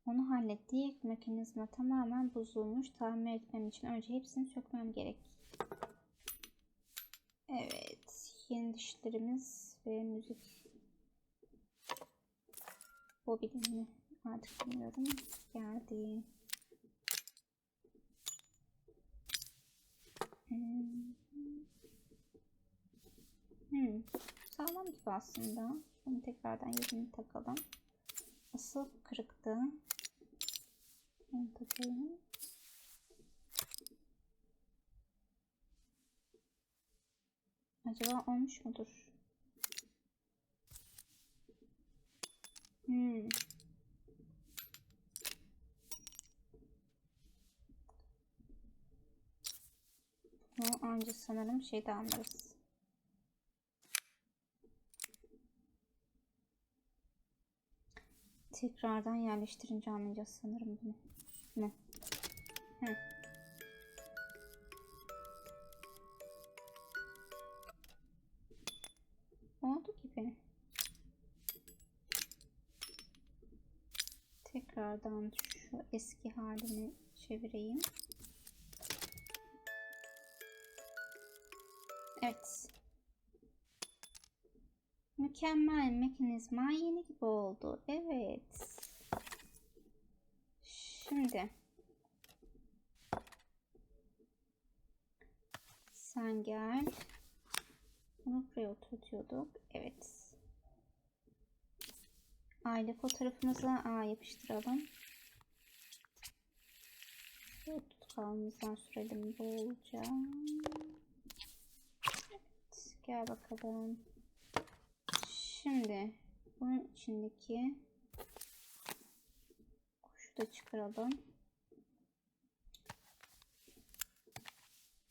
onu hallettik. Mekanizma tamamen bozulmuş. Tamir etmem için önce hepsini sökmem gerek. Evet. Yeni dişlerimiz ve müzik bobini mi artık bilmiyorum. Geldi. Sağlam gibi aslında. Bunu tekrardan yerini takalım. Asıl kırıktı. Bunu takayım. Acaba olmuş mudur? Bunu anca sanırım şeyde anlarız. Tekrardan yerleştirince anlayacağız sanırım bunu. Ne? Oldu gibi. Tekrardan şu eski halini çevireyim. Evet. Mükemmel, mekanizma yeni gibi oldu. Evet. Şimdi sen gel. Bunu buraya oturtuyorduk. Evet. Aile fotoğrafımızı yapıştıralım. Şöyle tutkalımızdan sürelim bolca. Evet, gel bakalım. Şimdi bunun içindeki kuşu da çıkaralım.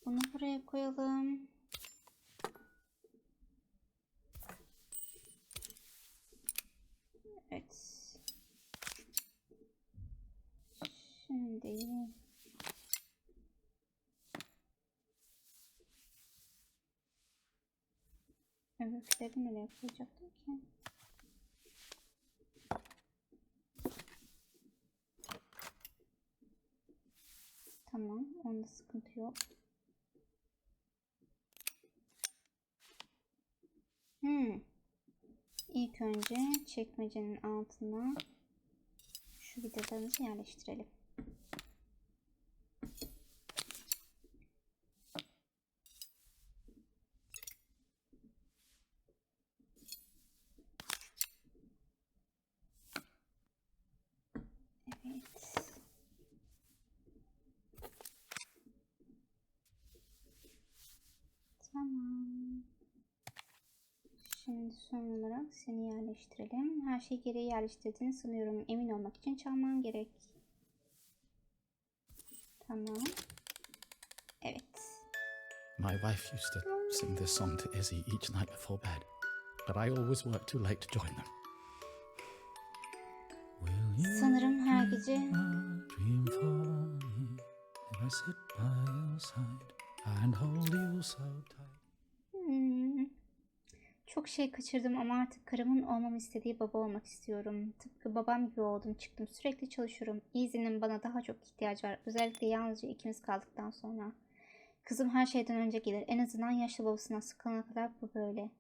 Bunu buraya koyalım. Evet. Şimdi öbürleri nereye koyacaktım ki? Tamam, onda sıkıntı yok. İlk önce çekmecenin altına şu vidalarımızı yerleştirelim. Evet. Tamam. Şimdi son olarak seni yerleştirelim. Her şeyi geri yerleştirdiğini sanıyorum. Emin olmak için çalman gerek. Tamam. Evet. My wife used to sing this song to Izzy each night before bed, but I always worked too late to join them. Sanırım her gece Dream for me, and I sit by your side and hold you so tight. Çok şey kaçırdım ama artık karımın olmamı istediği baba olmak istiyorum. Tıpkı babam gibi oldum çıktım. Sürekli çalışıyorum. Easy'nin bana daha çok ihtiyacı var. Özellikle yalnızca ikimiz kaldıktan sonra. Kızım her şeyden önce gelir. En azından yaşlı babasına sıkılana kadar bu böyle.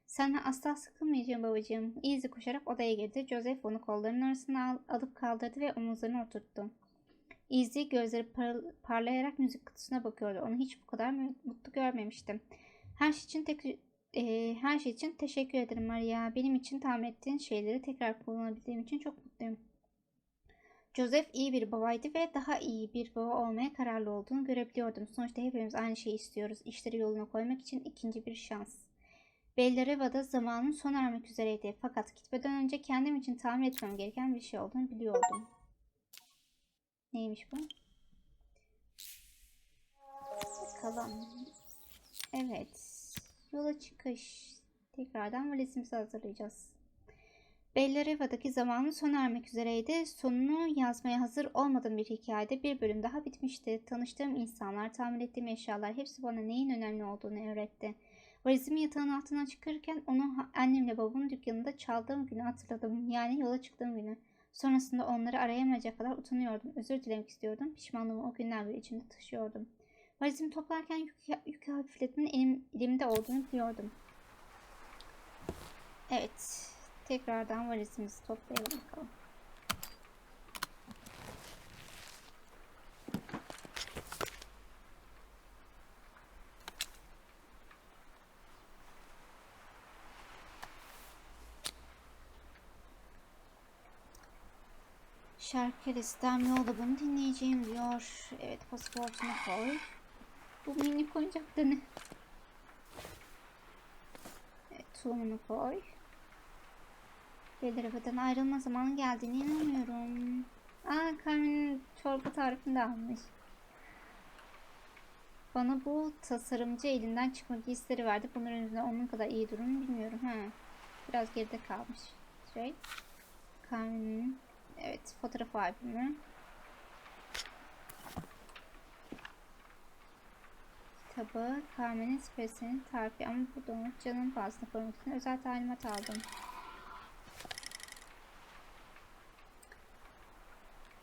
Senden asla sıkılmayacağım babacığım. Easy koşarak odaya girdi. Joseph onu kollarının arasına alıp kaldırdı ve omuzlarına oturttu. Easy gözleri parlayarak müzik kutusuna bakıyordu. Onu hiç bu kadar mutlu görmemiştim. Her şey için teşekkür ederim Maria. Benim için tamir ettiğin şeyleri tekrar kullanabildiğim için çok mutluyum. Joseph iyi bir babaydı ve daha iyi bir baba olmaya kararlı olduğunu görebiliyordum. Sonuçta hepimiz aynı şeyi istiyoruz. İşleri yoluna koymak için ikinci bir şans. Bellereva'da zamanın sona ermek üzereydi. Fakat gitmeden önce kendim için tamir etmem gereken bir şey olduğunu biliyordum. Neymiş bu? Bakalım. Evet. Yola çıkış. Tekrardan valizimizi hazırlayacağız. Bellereva'daki zamanın sona ermek üzereydi. Sonunu yazmaya hazır olmadığım bir hikayede bir bölüm daha bitmişti. Tanıştığım insanlar, tamir ettiğim eşyalar hepsi bana neyin önemli olduğunu öğretti. Valizimi yatağın altından çıkarırken onu annemle babamın dükkanında çaldığım günü hatırladım. Yani yola çıktığım günü. Sonrasında onları arayamayacak kadar utanıyordum. Özür dilemek istiyordum. Pişmanlığımı o günden beri içimde taşıyordum. Valizimi toplarken yükü hafifletmenin elimde olduğunu biliyordum. Evet. Tekrardan valizimizi toplayalım bakalım. Şarkı listem yolda bunu dinleyeceğim diyor. Evet, pasaportunu koy. Bu minik oyuncak da ne? Evet, tulumunu koy. Beliraba'dan ayrılma zamanı geldiğine inanmıyorum. Carmen'in çorba tarifini de almış. Bana bu tasarımcı elinden çıkma giysileri verdi. Bunların yüzünden onun kadar iyi durum bilmiyorum. Biraz geride kalmış. Carmen'in evet, fotoğraf albümü. Kitabı Carmen'in Spesi'nin tarifi ama bu donut canın pahasına koymak için özel talimat aldım.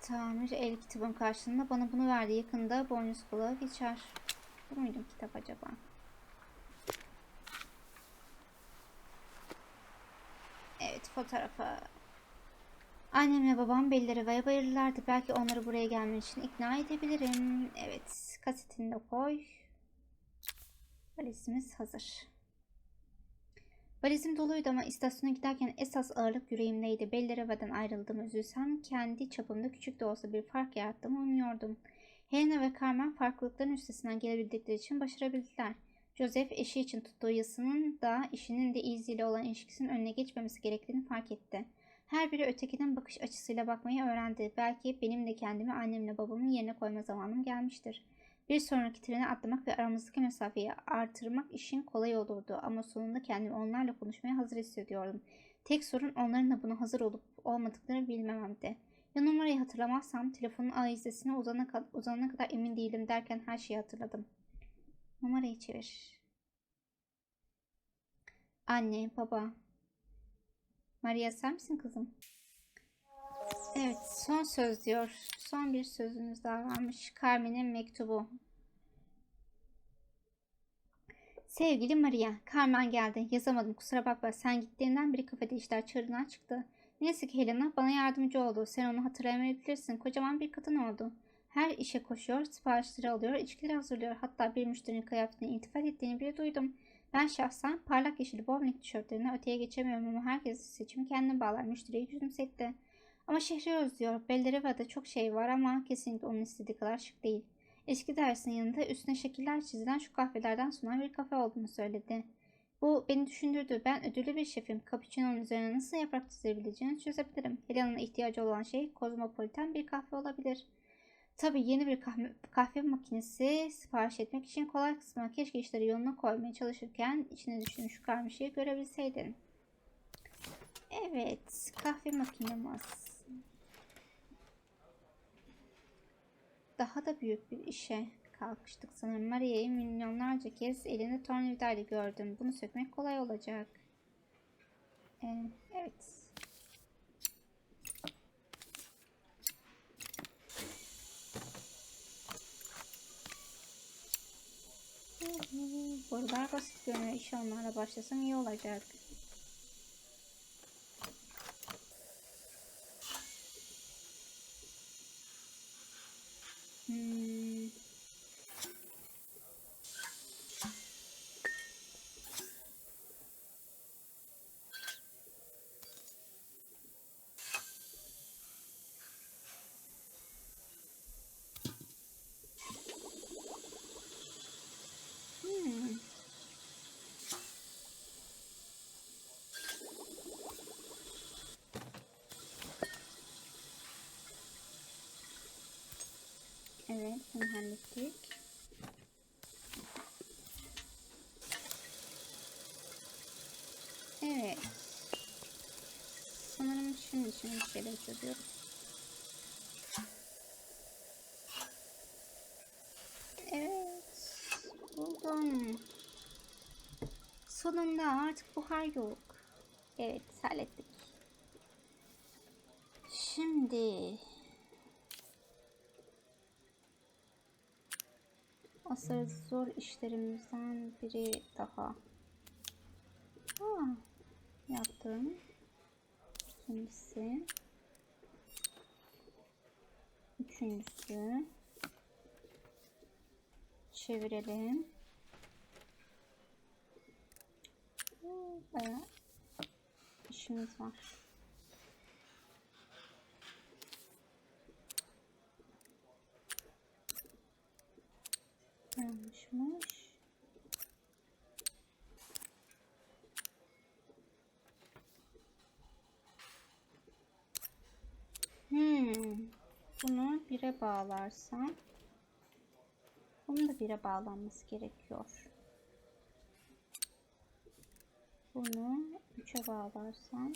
Tamir el kitabım karşılığında bana bunu verdi. Yakında boynuz kulağı geçer. Bu muydu kitap acaba? Evet, fotoğrafa. Annemle babam Bellereva'ya bayılırlardı. Belki onları buraya gelmen için ikna edebilirim. Evet, kasetini de koy. Valizimiz hazır. Valizim doluydu ama istasyona giderken esas ağırlık yüreğimdeydi. Bellereva'dan ayrıldığımı üzülsem kendi çapımda küçük de olsa bir fark yarattığımı umuyordum. Helena ve Carmen farklılıkların üstesinden gelebildikleri için başarabildiler. Joseph eşi için tuttuğu yasının da işinin de Izzy ile olan ilişkisinin önüne geçmemesi gerektiğini fark etti. Her biri ötekinin bakış açısıyla bakmayı öğrendi. Belki benim de kendimi annemle babamın yerine koyma zamanım gelmiştir. Bir sonraki trene atlamak ve aramızdaki mesafeyi artırmak işin kolay olurdu ama sonunda kendimi onlarla konuşmaya hazır hissediyordum. Tek sorun onların da buna hazır olup olmadıklarını bilmememdi. Ya numarayı hatırlamazsam telefonun ahizesine uzanana kadar emin değilim derken her şeyi hatırladım. Numarayı çevir. Anne, baba. Maria sen misin kızım? Evet, son söz diyor. Son bir sözünüz daha varmış. Carmen'in mektubu. Sevgili Maria, Carmen geldi. Yazamadım, kusura bakma. Sen gittiğinden beri kafede işler çığırından çıktı. Neyse ki Helena bana yardımcı oldu. Sen onu hatırlayamayabilirsin. Kocaman bir kadın oldu. Her işe koşuyor, siparişleri alıyor, içkileri hazırlıyor. Hatta bir müşterinin kıyafetine iltifat ettiğini bile duydum. Ben şahsen parlak yeşil bowling tişörtlerine öteye geçemiyorum ama herkes seçimi kendine bağlar. Müşteriyi gülümsetti. Ama şehri özlüyor. Bellereva'da çok şey var ama kesinlikle onun istediği kadar şık değil. Eski dersin yanında üstüne şekiller çizilen şu kahvelerden sunan bir kafe olduğunu söyledi. Bu beni düşündürdü. Ben ödüllü bir şefim. Cappuccino'nun üzerine nasıl yaprak çizebileceğini çözebilirim. Helena'nın ihtiyacı olan şey kozmopolitan bir kahve olabilir. Tabii yeni bir kahve makinesi sipariş etmek için kolay kısmı. Keşke işleri yoluna koymaya çalışırken içine düştüğün şu karmaşayı görebilseydin. Evet, kahve makinemiz. Daha da büyük bir işe kalkıştık sanırım. Maria'yı milyonlarca kez elinde tornavidayla gördüm. Bunu sökmek kolay olacak. Evet. Buralar basit görünüyor. İşe onlarla başlasam iyi olacak. Evet, bunu hallettik. Evet. Sanırım şimdi bir şeyler çözüyoruz. Evet. Buldum. Sonunda artık buhar yok. Evet, hallettik. Şimdi asıl zor işlerimizden biri daha. Yaptım. İkincisi. Üçüncüsü. Çevirelim. Bayağı işimiz var. Yanlışmış. Bunu 1'e bağlarsam bunun da 1'e bağlanması gerekiyor. Bunu 3'e bağlarsam,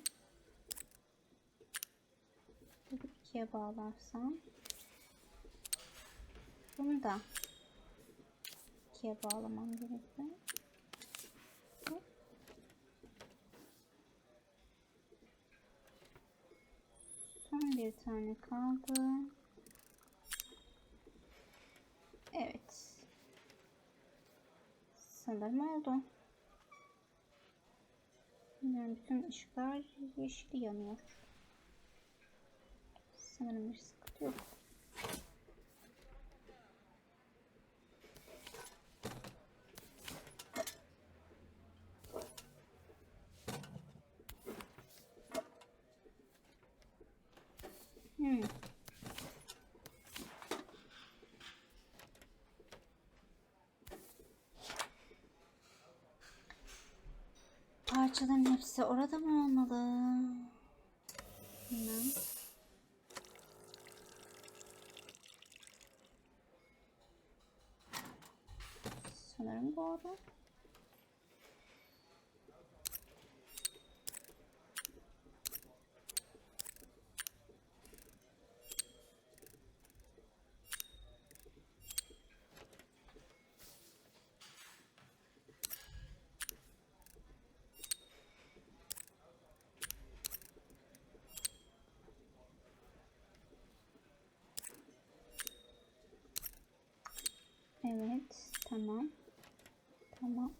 bunu 2'ye bağlarsam, bunu da 2'ye bağlamam gerekiyor. Son bir tane kaldı. Evet. Sanırım oldu. Yani bütün ışıklar yeşil yanıyor. Sanırım bir sıkıntı yok. Parçaların hepsi orada mı olmalı? Bilmem. Sanırım doğru. Evet, tamam. Tamam.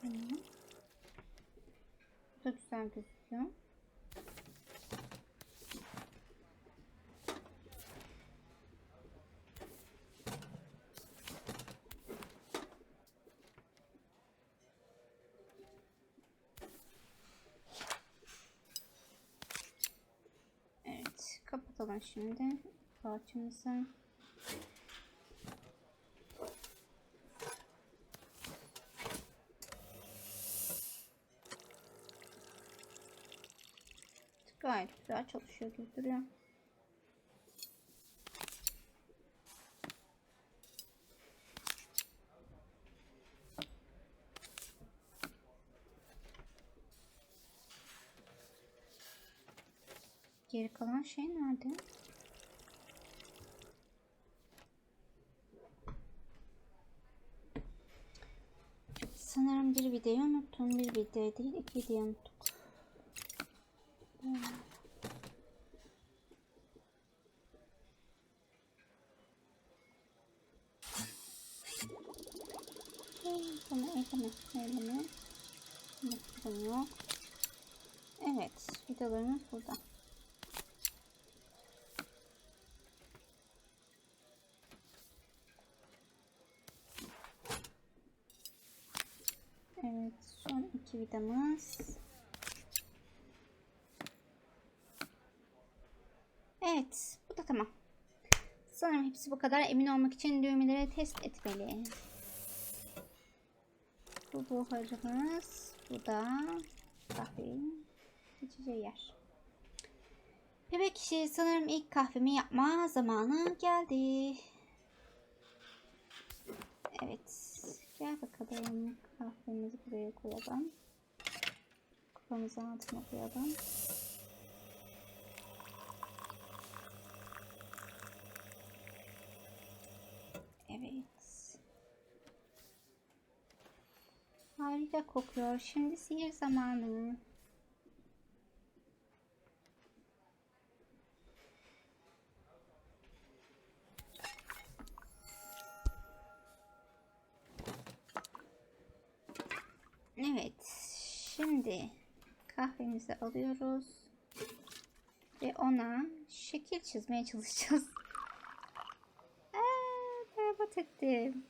Tamam. Bu da güzel gözüküyor. Evet, kapatalım şimdi parçamızı. Gayet güzel çalışıyor gibi duruyor. Geri kalan şey nerede? Sanırım bir videoyu unuttum. Bir video değil, 2 video unuttuk. Bunu ekleme. Bunu yok. Evet, videolarımız burada. Evet, son 2 vidamız. Evet, bu da tamam. Sanırım hepsi bu kadar. Emin olmak için düğmeleri test etmeli. Bu buharımız. Bu da kahvenin içeceği yer. Bebek kişi, sanırım ilk kahvemi yapma zamanı geldi. Evet. Gel bakalım. Kahvemizi buraya koyalım. Kupamızın altına koyalım. Evet. Harika kokuyor. Şimdi sihir zamanı. Evet. Şimdi kahvemizi alıyoruz. Ve ona şekil çizmeye çalışacağız. Berbat ettim.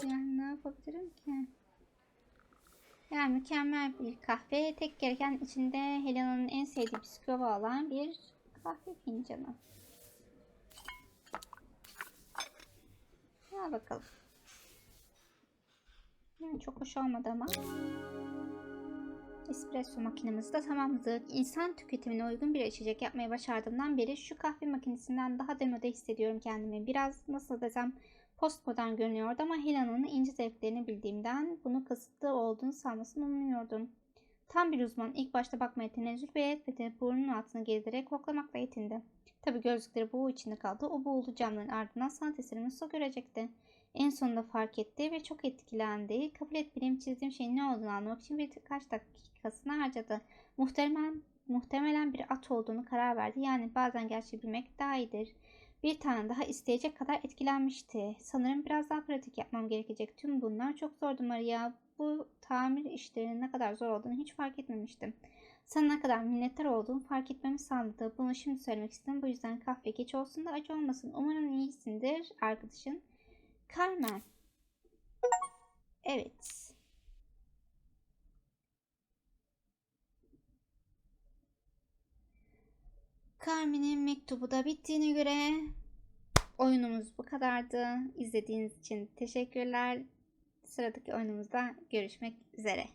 Yani ne yapabilirim ki? Yani mükemmel bir kahve. Tek gereken içinde Helena'nın en sevdiği bisküvi olan bir kahve fincanı. Al bakalım. Yani çok hoş olmadı ama. Espresso makinemizi de tamamladık. İnsan tüketimine uygun bir içecek yapmayı başardığımdan beri şu kahve makinesinden daha demode hissediyorum kendimi. Biraz nasıl desem postmodern görünüyordu ama Helena'nın ince zevklerini bildiğimden bunu kasıtlı olduğunu sanmasını umuyordum. Tam bir uzman ilk başta bakmaya tenezzül etmedi. Burnunun altını gezdirerek koklamakla yetindi. Tabii gözlükleri buğu içinde kaldı. O buğulu camların ardından sanat eserini nasıl görecekti? En sonunda fark etti ve çok etkilendi. Kabul et, benim çizdiğim şeyin ne olduğunu anlamak için birkaç dakikasını harcadı. Muhtemelen bir at olduğunu karar verdi. Yani bazen gerçeği bilmek daha iyidir. Bir tane daha isteyecek kadar etkilenmişti. Sanırım biraz daha pratik yapmam gerekecek. Tüm bunlar çok zordu Maria. Bu tamir işlerinin ne kadar zor olduğunu hiç fark etmemiştim. Sana ne kadar minnettar olduğumu fark etmemi sağladı. Bunu şimdi söylemek istedim. Bu yüzden kahve geç olsun da acı olmasın. Umarım iyisindir arkadaşın. Carmen. Evet. Carmen'in mektubu da bittiğine göre oyunumuz bu kadardı. İzlediğiniz için teşekkürler. Sıradaki oyunumuzda görüşmek üzere.